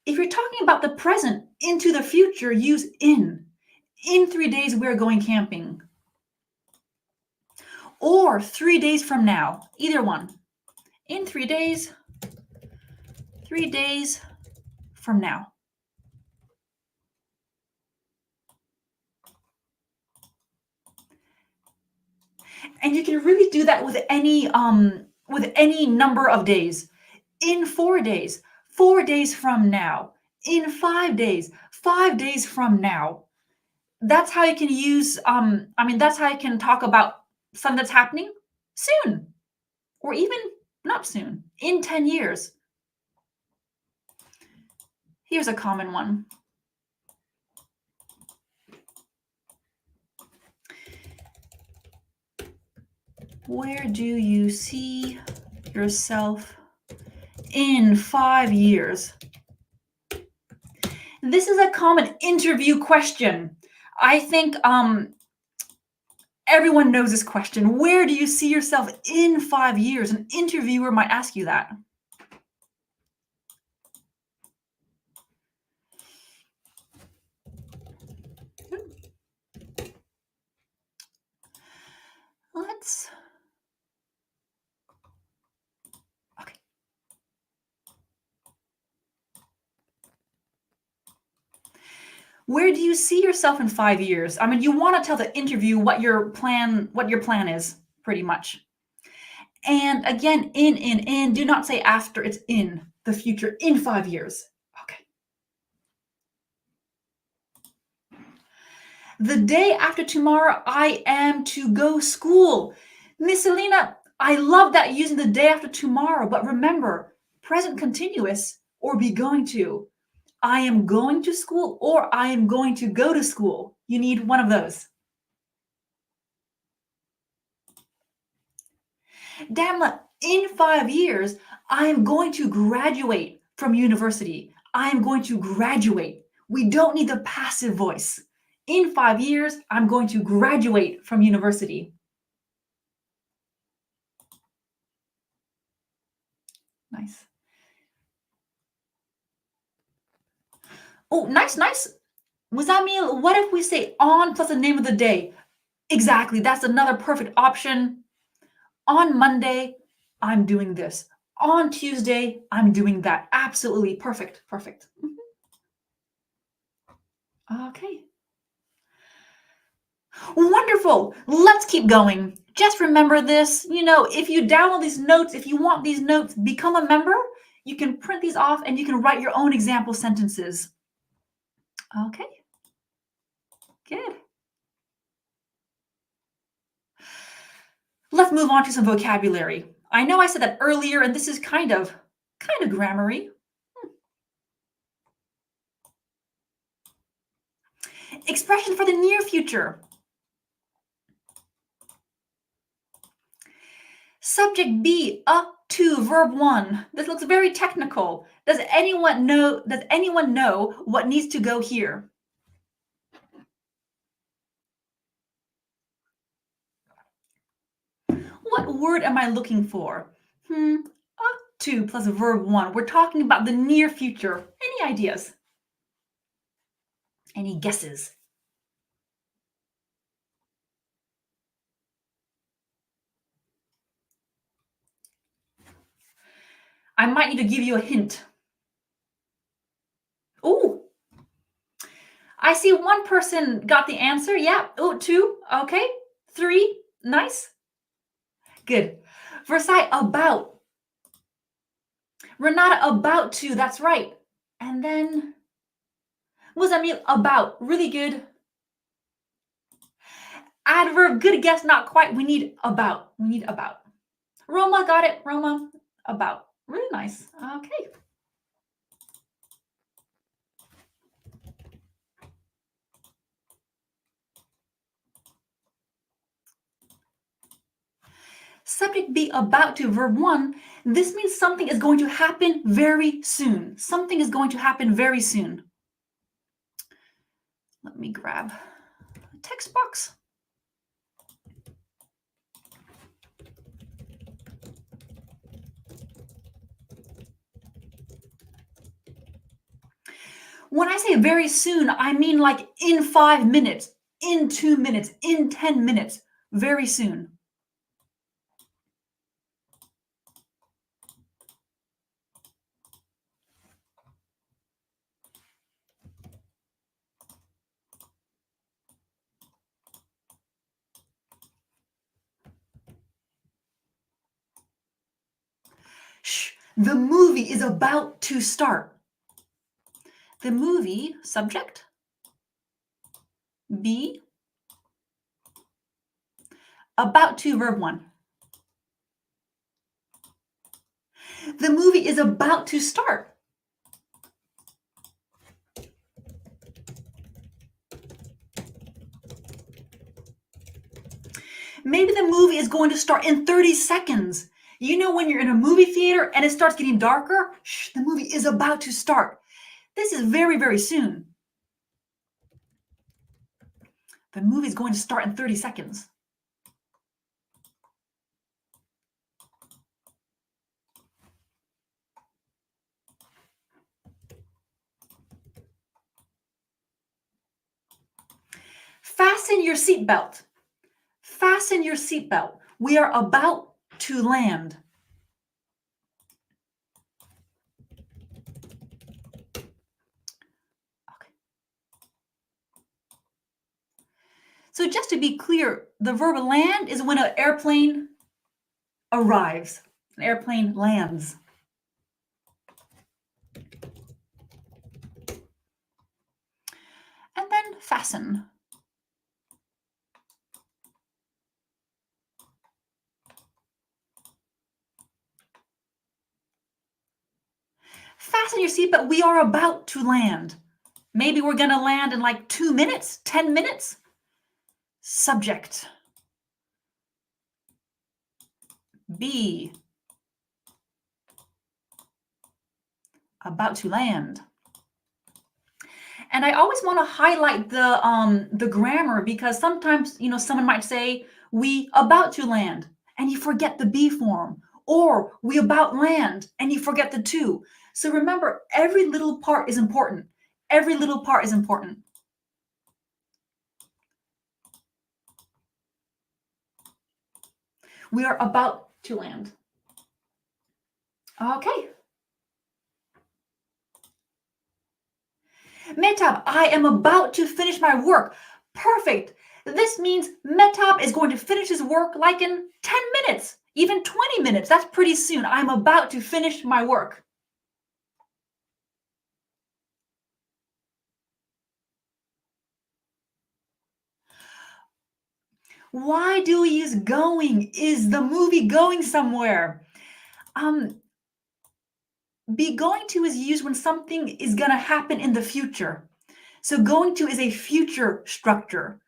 If you're talking about the present into the future, use in. In 3 days, we're going camping. Or 3 days from now, either one. In 3 days, 3 days from now. And you can really do that with any number of days. In 4 days, 4 days from now. In 5 days, 5 days from now. That's how you can use, that's how you can talk about something that's happening soon, or even not soon, in 10 years. Here's a common one. Where do you see yourself in 5 years? This is a common interview question. I think everyone knows this question. Where do you see yourself in 5 years? An interviewer might ask you that. Okay. Where do you see yourself in 5 years? I mean, you want to tell the interview what your plan is, pretty much. And again, in. Do not say after, it's in the future, in 5 years. Okay. The day after tomorrow, I am to go school. Miss Selena, I love that using the day after tomorrow, but remember, present continuous or be going to. I am going to school or I am going to go to school. You need one of those. Damla, in 5 years, I am going to graduate from university. I am going to graduate. We don't need the passive voice. In 5 years, I'm going to graduate from university. Nice. Oh, nice. Muzamil, what if we say on plus the name of the day? Exactly. That's another perfect option. On Monday, I'm doing this. On Tuesday, I'm doing that. Absolutely perfect. Okay. Wonderful. Let's keep going. Just remember this. If you download these notes, if you want these notes, become a member. You can print these off and you can write your own example sentences. Okay. Good. Let's move on to some vocabulary. I know I said that earlier, and this is kind of grammar-y. Expression for the near future. Subject B, up to verb 1. This looks very technical. Does anyone know what needs to go here? What word am I looking for? Up to plus verb 1. We're talking about the near future. Any ideas? Any guesses? I might need to give you a hint. Oh, I see one person got the answer. Yeah. Oh, 2. Okay. 3. Nice. Good. Versailles, about. Renata, about to. That's right. And then Muzamil, about. Really good. Adverb, good guess, not quite. We need about. Roma, got it. Roma, about. Really nice. Okay. Subject be about to verb 1. This means something is going to happen very soon. Something is going to happen very soon. Let me grab a text box. When I say very soon, I mean like in 5 minutes, in 2 minutes, in 10 minutes, very soon. Shh, the movie is about to start. The movie, subject, be, about to verb 1. The movie is about to start. Maybe the movie is going to start in 30 seconds. You know when you're in a movie theater and it starts getting darker? Shh, the movie is about to start. This is very, very soon. The movie is going to start in 30 seconds. Fasten your seatbelt. Fasten your seatbelt. We are about to land. Okay. So just to be clear, the verb land is when an airplane arrives. An airplane lands. And then fasten. Fasten your seatbelt. We are about to land. Maybe we're going to land in like 2 minutes, 10 minutes. Subject. Be. About to land. And I always want to highlight the grammar because sometimes, someone might say, we about to land, and you forget the be form, or we about land, and you forget the to. So remember, every little part is important. Every little part is important. We are about to land. Okay. Metab, I am about to finish my work. Perfect. This means Metab is going to finish his work like in 10 minutes, even 20 minutes. That's pretty soon. I'm about to finish my work. Why do we use going? Is the movie going somewhere? Be going to is used when something is going to happen in the future. So going to is a future structure.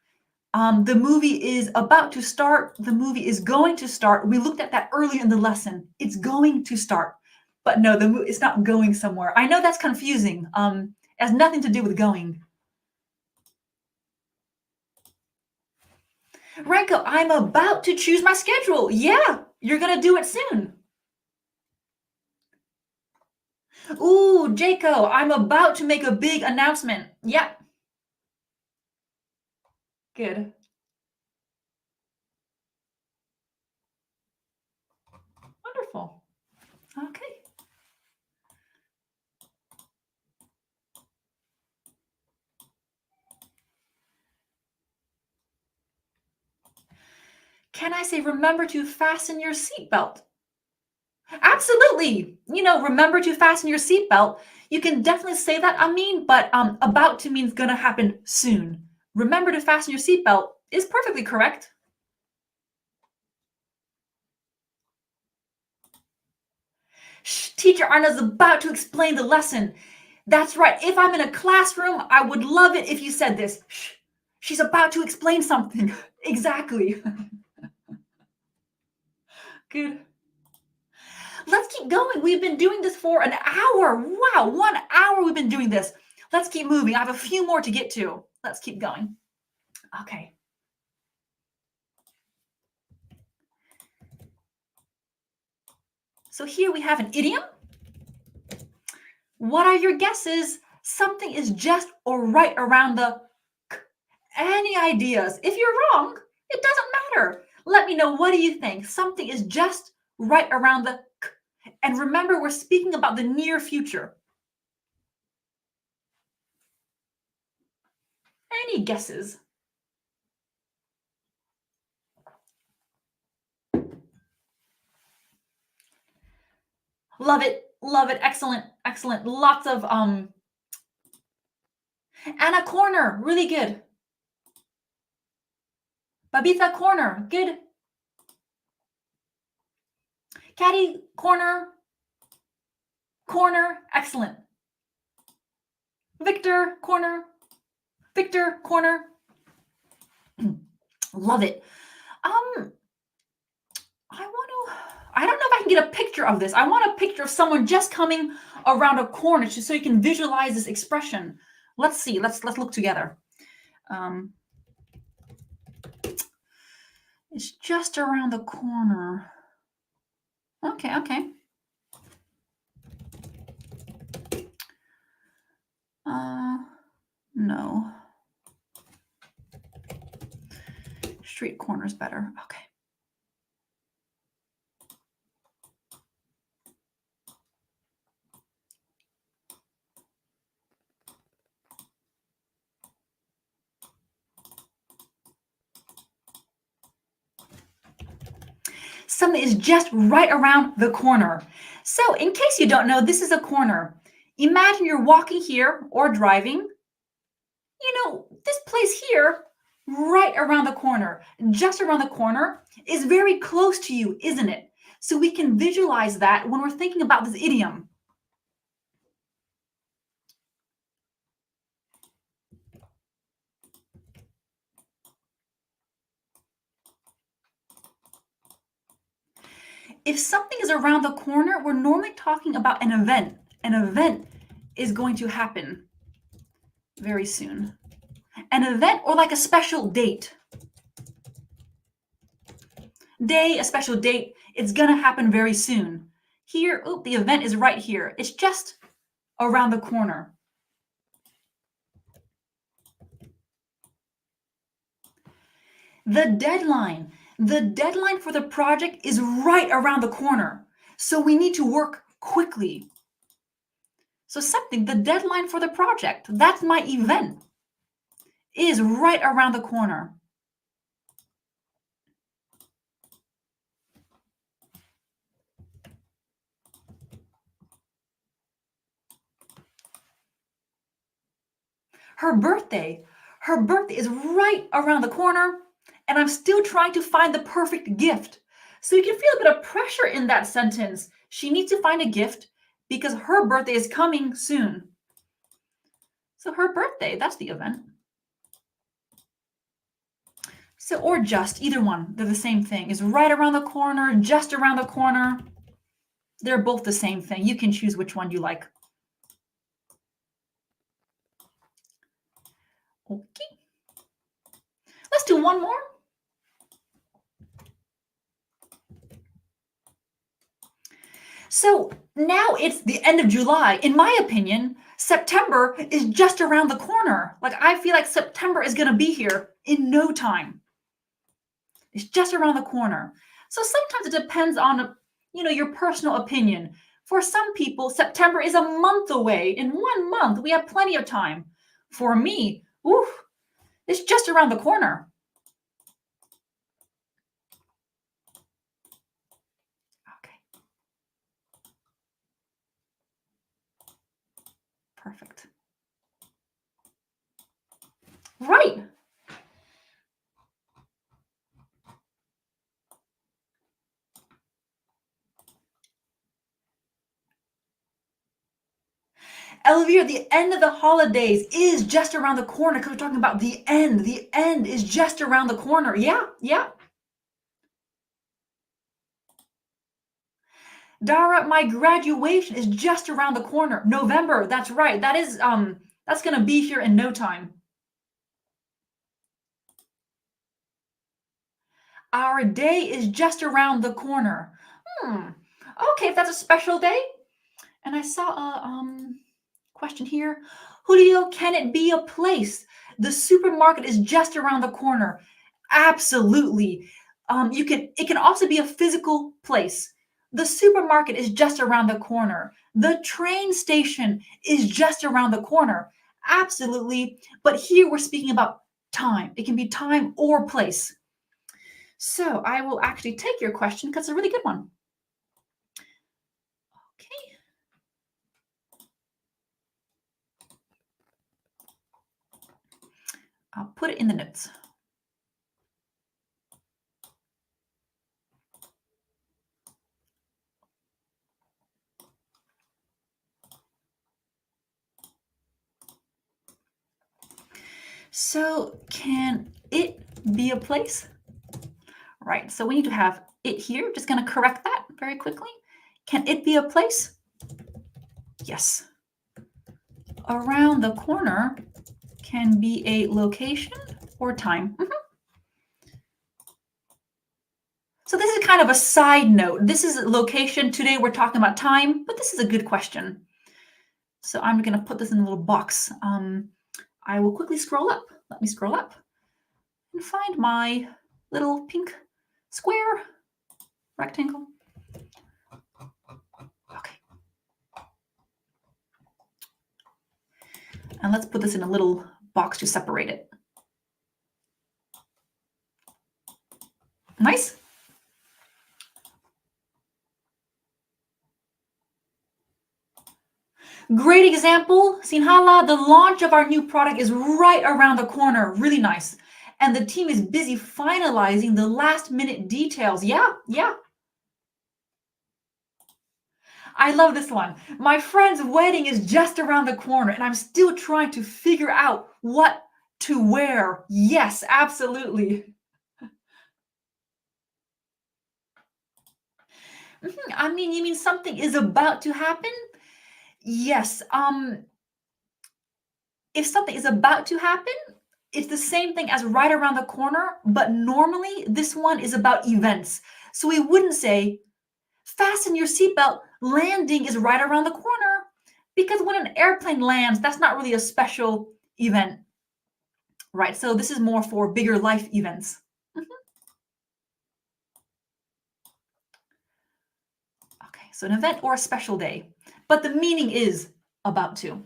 The movie is about to start. The movie is going to start. We looked at that earlier in the lesson. It's going to start. But no, it's not going somewhere. I know that's confusing. It has nothing to do with going. Ranko, I'm about to choose my schedule. Yeah, you're going to do it soon. Ooh, Jaco, I'm about to make a big announcement. Yeah. Good. Wonderful. Okay. Can I say, remember to fasten your seatbelt? Absolutely. Remember to fasten your seatbelt. You can definitely say that, but about to means gonna happen soon. Remember to fasten your seatbelt is perfectly correct. Shh, teacher Arna's about to explain the lesson. That's right. If I'm in a classroom, I would love it if you said this. Shh, she's about to explain something. Exactly. Good. Let's keep going. We've been doing this for an hour. Wow, 1 hour we've been doing this. Let's keep moving. I have a few more to get to. Let's keep going. Okay. So here we have an idiom. What are your guesses? Something is just or right around the k. Any ideas? If you're wrong, it doesn't matter. Let me know, what do you think? Something is just right around the k. And remember, we're speaking about the near future. Any guesses? Love it. Love it. Excellent. Excellent. Lots of Anna corner. Really good. Babitha corner. Good. Caddy corner. Corner. Excellent. Victor corner. Victor corner. Love it. Um, I don't know if I can get a picture of this. I want a picture of someone just coming around a corner so you can visualize this expression. Let's see. Let's look together. Um, it's just around the corner. Okay, okay. No. Street corner is better. Okay. Something is just right around the corner. So, in case you don't know, this is a corner. Imagine you're walking here or driving. This place here, right around the corner, just around the corner, is very close to you, isn't it? So we can visualize that when we're thinking about this idiom. If something is around the corner, we're normally talking about an event. An event is going to happen very soon. An event or like a special date. A special date, it's going to happen very soon. Here, the event is right here. It's just around the corner. The deadline for the project is right around the corner. So we need to work quickly. So the deadline for the project, that's my event, is right around the corner. Her birthday is right around the corner, and I'm still trying to find the perfect gift. So you can feel a bit of pressure in that sentence. She needs to find a gift because her birthday is coming soon. So her birthday, that's the event. So, or just, either one, they're the same thing. Is right around the corner, just around the corner. They're both the same thing. You can choose which one you like. Okay. Let's do one more. So now it's the end of July. In my opinion, September is just around the corner. Like I feel like September is going to be here in no time. It's just around the corner. So sometimes it depends on, your personal opinion. For some people, September is a month away. In 1 month, we have plenty of time. For me, it's just around the corner. Okay. Perfect. Right. Elvira, the end of the holidays is just around the corner because we're talking about the end. The end is just around the corner. Yeah, yeah. Dara, my graduation is just around the corner. November, that's right. That's going to be here in no time. Our day is just around the corner. Okay, if that's a special day. And I saw a question here. Julio, can it be a place? The supermarket is just around the corner. Absolutely. It can also be a physical place. The supermarket is just around the corner. The train station is just around the corner. Absolutely. But here we're speaking about time. It can be time or place. So I will actually take your question because it's a really good one. Okay. I'll put it in the notes. So can it be a place? right? So we need to have it here. Just going to correct that very quickly. Can it be a place? Yes. Around the corner can be a location or time. So this is kind of a side note. This is location. Today we're talking about time, but this is a good question. So I'm going to put this in a little box. I will quickly scroll up. Let me scroll up and find my little pink square rectangle. Okay. And let's put this in a little box to separate it. Nice. Great example, Sinhala. The launch of our new product is right around the corner. Really nice. And the team is busy finalizing the last minute details. Yeah. I love this one. My friend's wedding is just around the corner and I'm still trying to figure out what to wear. Yes, absolutely. I mean, you mean something is about to happen? Yes. If something is about to happen, it's the same thing as right around the corner, but normally this one is about events. So we wouldn't say, fasten your seatbelt, landing is right around the corner. Because when an airplane lands, that's not really a special event, right? So this is more for bigger life events. Okay, so an event or a special day, but the meaning is about to.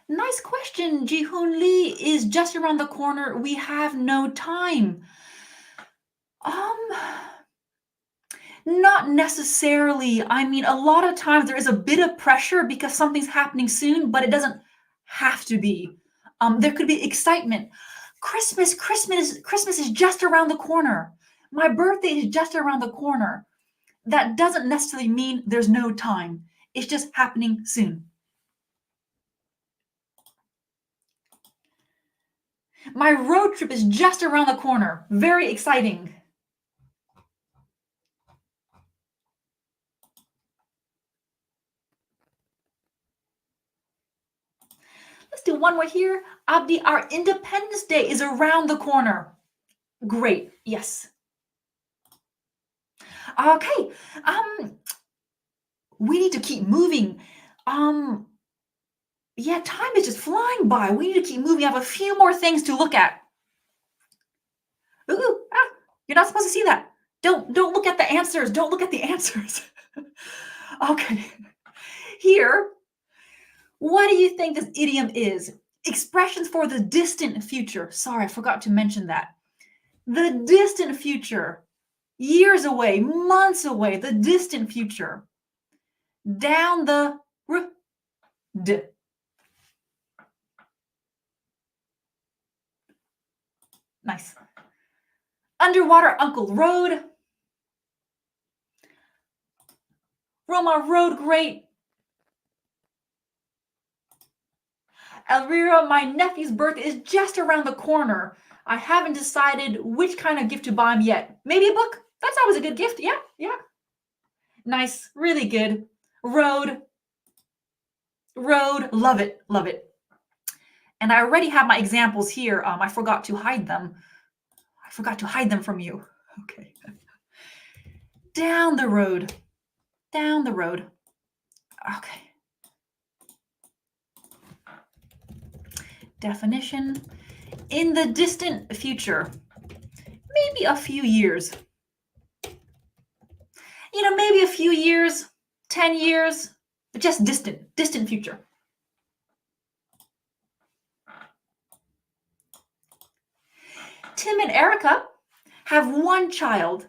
Nice question, Ji-hoon Lee. Is just around the corner. We have no time. Not necessarily. I mean, a lot of times there is a bit of pressure because something's happening soon, but it doesn't have to be. There could be excitement. Christmas is just around the corner. My birthday is just around the corner. That doesn't necessarily mean there's no time. It's just happening soon. My road trip is just around the corner. Very exciting. Let's do one more here. Abdi, our Independence Day is around the corner. Great. Yes. Okay. We need to keep moving. Yeah, time is just flying by. We need to keep moving. I have a few more things to look at. Ooh, you're not supposed to see that. Don't look at the answers. Don't look at the answers. Okay. Here, what do you think this idiom is? Expressions for the distant future. Sorry, I forgot to mention that. The distant future. Years away, months away, the distant future. Down the road. Nice. Underwater Uncle Road. Roma Road, great. Elvira, my nephew's birthday is just around the corner. I haven't decided which kind of gift to buy him yet. Maybe a book? That's always a good gift. Yeah. Nice, really good. Road, love it. And I already have my examples here. I forgot to hide them. I forgot to hide them from you. Okay. Down the road. Okay. Definition. In the distant future. Maybe a few years. Maybe a few years, 10 years, but just distant future. Tim and Erica have one child,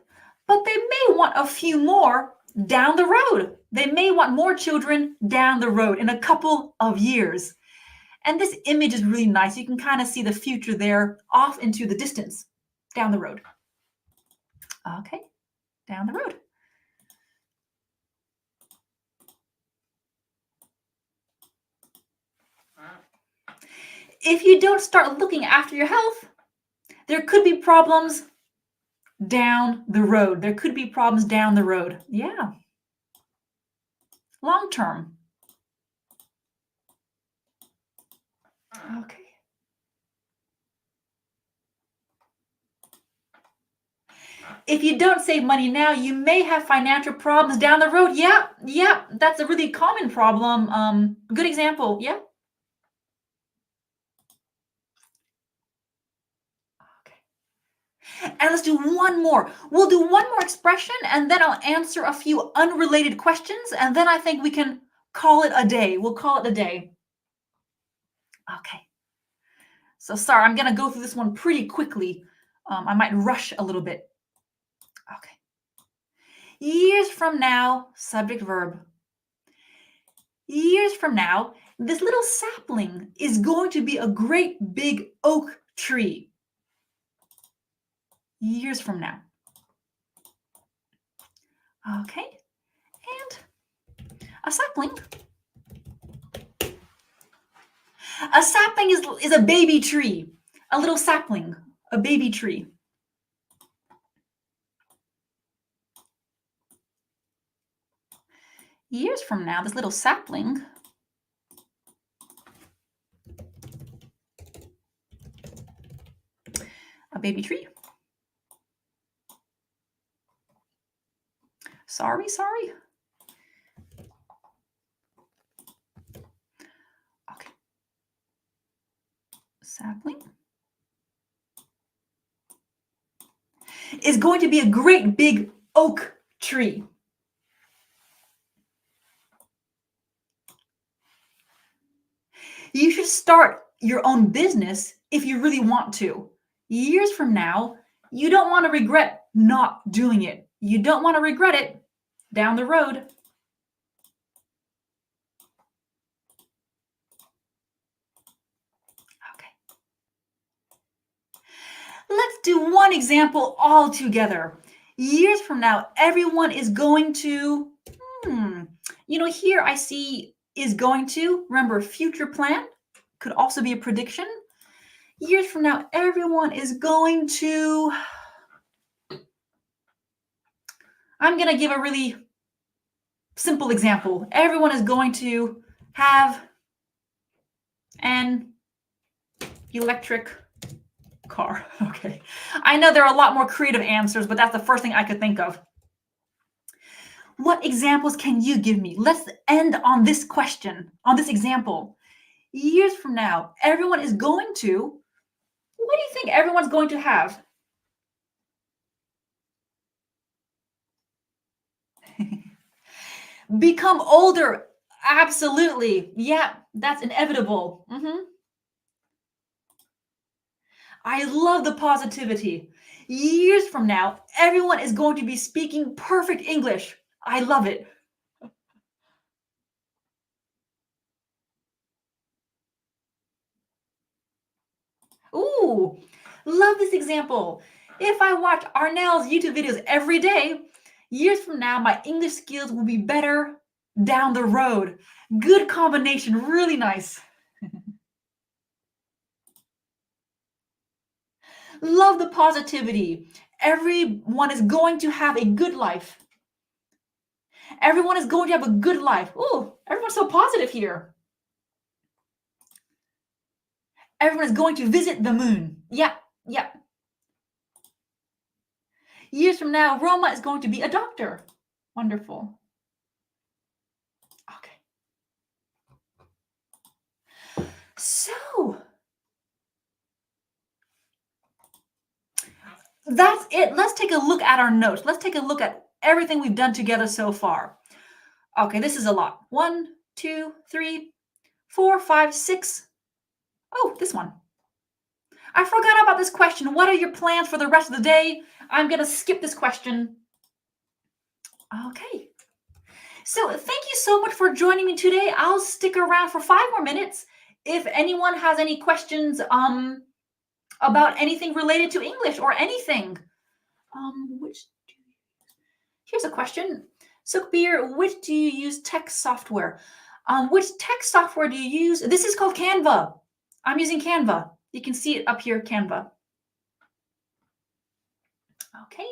but they may want a few more down the road. They may want more children down the road in a couple of years. And this image is really nice. You can kind of see the future there off into the distance, down the road. Okay, down the road. If you don't start looking after your health, There could be problems down the road. There could be problems down the road. Yeah. Long term. Okay. If you don't save money now, you may have financial problems down the road. Yeah, yeah, that's a really common problem. Good example. Yeah. Okay. And let's do one more. We'll do one more expression and then I'll answer a few unrelated questions and then I think we can call it a day. We'll call it a day. Okay. So sorry, I'm going to go through this one pretty quickly. I might rush a little bit. Okay. Years from now, subject verb. Years from now, this little sapling is going to be a great big oak tree. Years from now. Okay. And a sapling. A sapling is a baby tree. A little sapling, a baby tree. Years from now, this little sapling a baby tree. Sorry. Okay. Sapling is going to be a great big oak tree. You should start your own business if you really want to. Years from now, you don't want to regret not doing it. You don't want to regret it down the road. Okay. Let's do one example all together. Years from now, everyone is going to, here I see is going to. Remember, future plan could also be a prediction. Years from now, everyone is going to, I'm going to give a really simple example. Everyone is going to have an electric car. Okay. I know there are a lot more creative answers, but that's the first thing I could think of. What examples can you give me? Let's end on this question, on this example. Years from now, everyone is going to, what do you think everyone's going to have? Become older. Absolutely. Yeah, that's inevitable. I love the positivity. Years from now, everyone is going to be speaking perfect English. I love it. Ooh, love this example. If I watch Arnel's YouTube videos every day, years from now, my English skills will be better down the road. Good combination, really nice. Love the positivity. Everyone is going to have a good life. Everyone is going to have a good life. Ooh, everyone's so positive here. Everyone is going to visit the moon. Yeah. Years from now, Roma is going to be a doctor. Wonderful. Okay. So, that's it. Let's take a look at our notes. Let's take a look at everything we've done together so far. Okay, this is a lot. 1, 2, 3, 4, 5, 6. Oh, this one. I forgot about this question. What are your plans for the rest of the day? I'm going to skip this question. Okay. So thank you so much for joining me today. I'll stick around for 5 more minutes. If anyone has any questions about anything related to English or anything. Here's a question. Sukhbir, which do you use text software? Which text software do you use? This is called Canva. I'm using Canva. You can see it up here, Canva. Okay.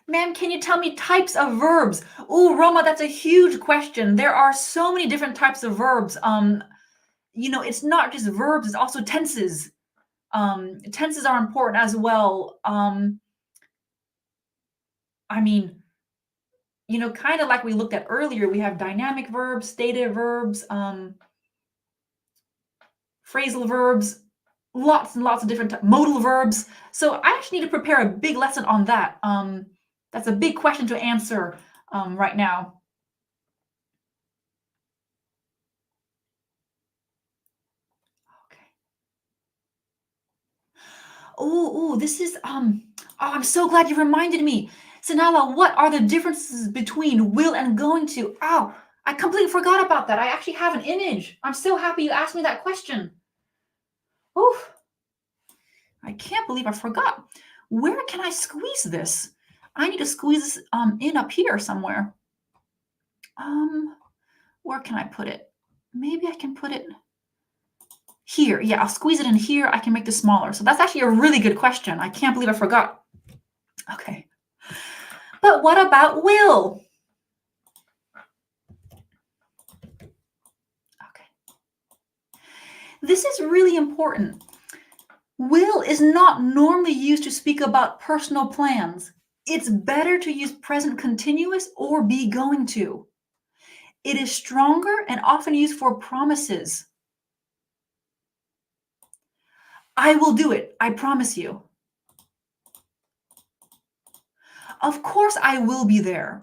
Ma'am, can you tell me types of verbs? Oh, Roma, that's a huge question. There are so many different types of verbs. It's not just verbs, it's also tenses. Tenses are important as well. I mean, kind of like we looked at earlier, we have dynamic verbs, stative verbs, phrasal verbs, lots and lots of different modal verbs. So I actually need to prepare a big lesson on that. That's a big question to answer right now. Okay. Oh, this is I'm so glad you reminded me. Sanala, what are the differences between will and going to? Oh, I completely forgot about that. I actually have an image. I'm so happy you asked me that question. Oh, I can't believe I forgot. Where can I squeeze this? I need to squeeze this in up here somewhere. Where can I put it? Maybe I can put it here. Yeah, I'll squeeze it in here. I can make this smaller. So that's actually a really good question. I can't believe I forgot. Okay. But what about will? Okay. This is really important. Will is not normally used to speak about personal plans. It's better to use present continuous or be going to. It is stronger and often used for promises. I will do it. I promise you. Of course, I will be there.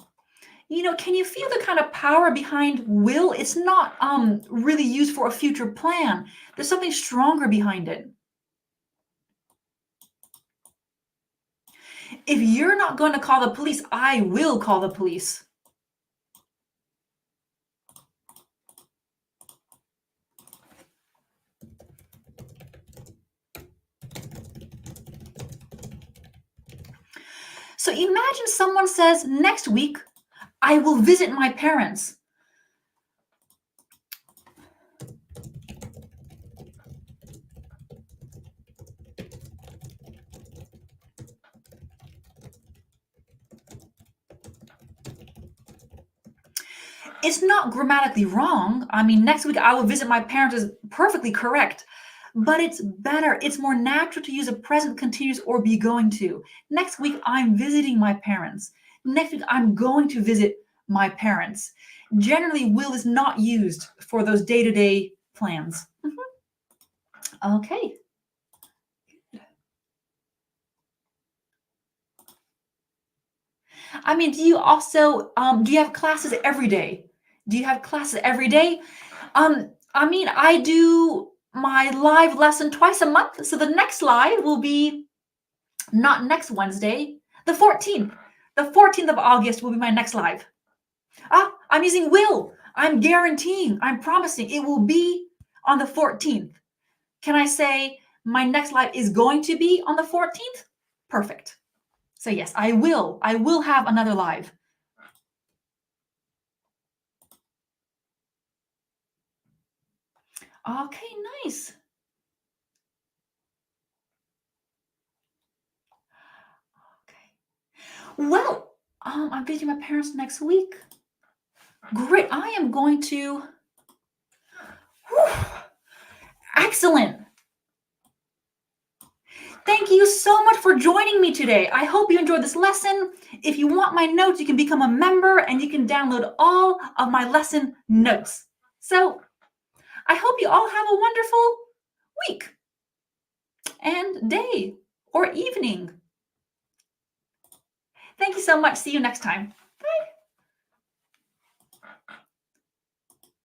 Can you feel the kind of power behind will? It's not really used for a future plan. There's something stronger behind it. If you're not going to call the police, I will call the police. So imagine someone says, next week, I will visit my parents. It's not grammatically wrong. I mean, next week I will visit my parents is perfectly correct, but it's better. It's more natural to use a present continuous or be going to. Next week I'm visiting my parents. Next week I'm going to visit my parents. Generally, will is not used for those day-to-day plans. Okay. I mean, do you have classes every day? Do you have classes every day? I do my live lesson twice a month. So the next live will be not next Wednesday, the 14th. The 14th of August will be my next live. I'm using will. I'm guaranteeing, I'm promising it will be on the 14th. Can I say my next live is going to be on the 14th? Perfect. So yes, I will. I will have another live. Okay, nice. Okay. Well, I'm visiting my parents next week. Great. I am going to. Whew, excellent. Thank you so much for joining me today. I hope you enjoyed this lesson. If you want my notes, you can become a member and you can download all of my lesson notes. So I hope you all have a wonderful week and day or evening. Thank you so much. See you next time. Bye.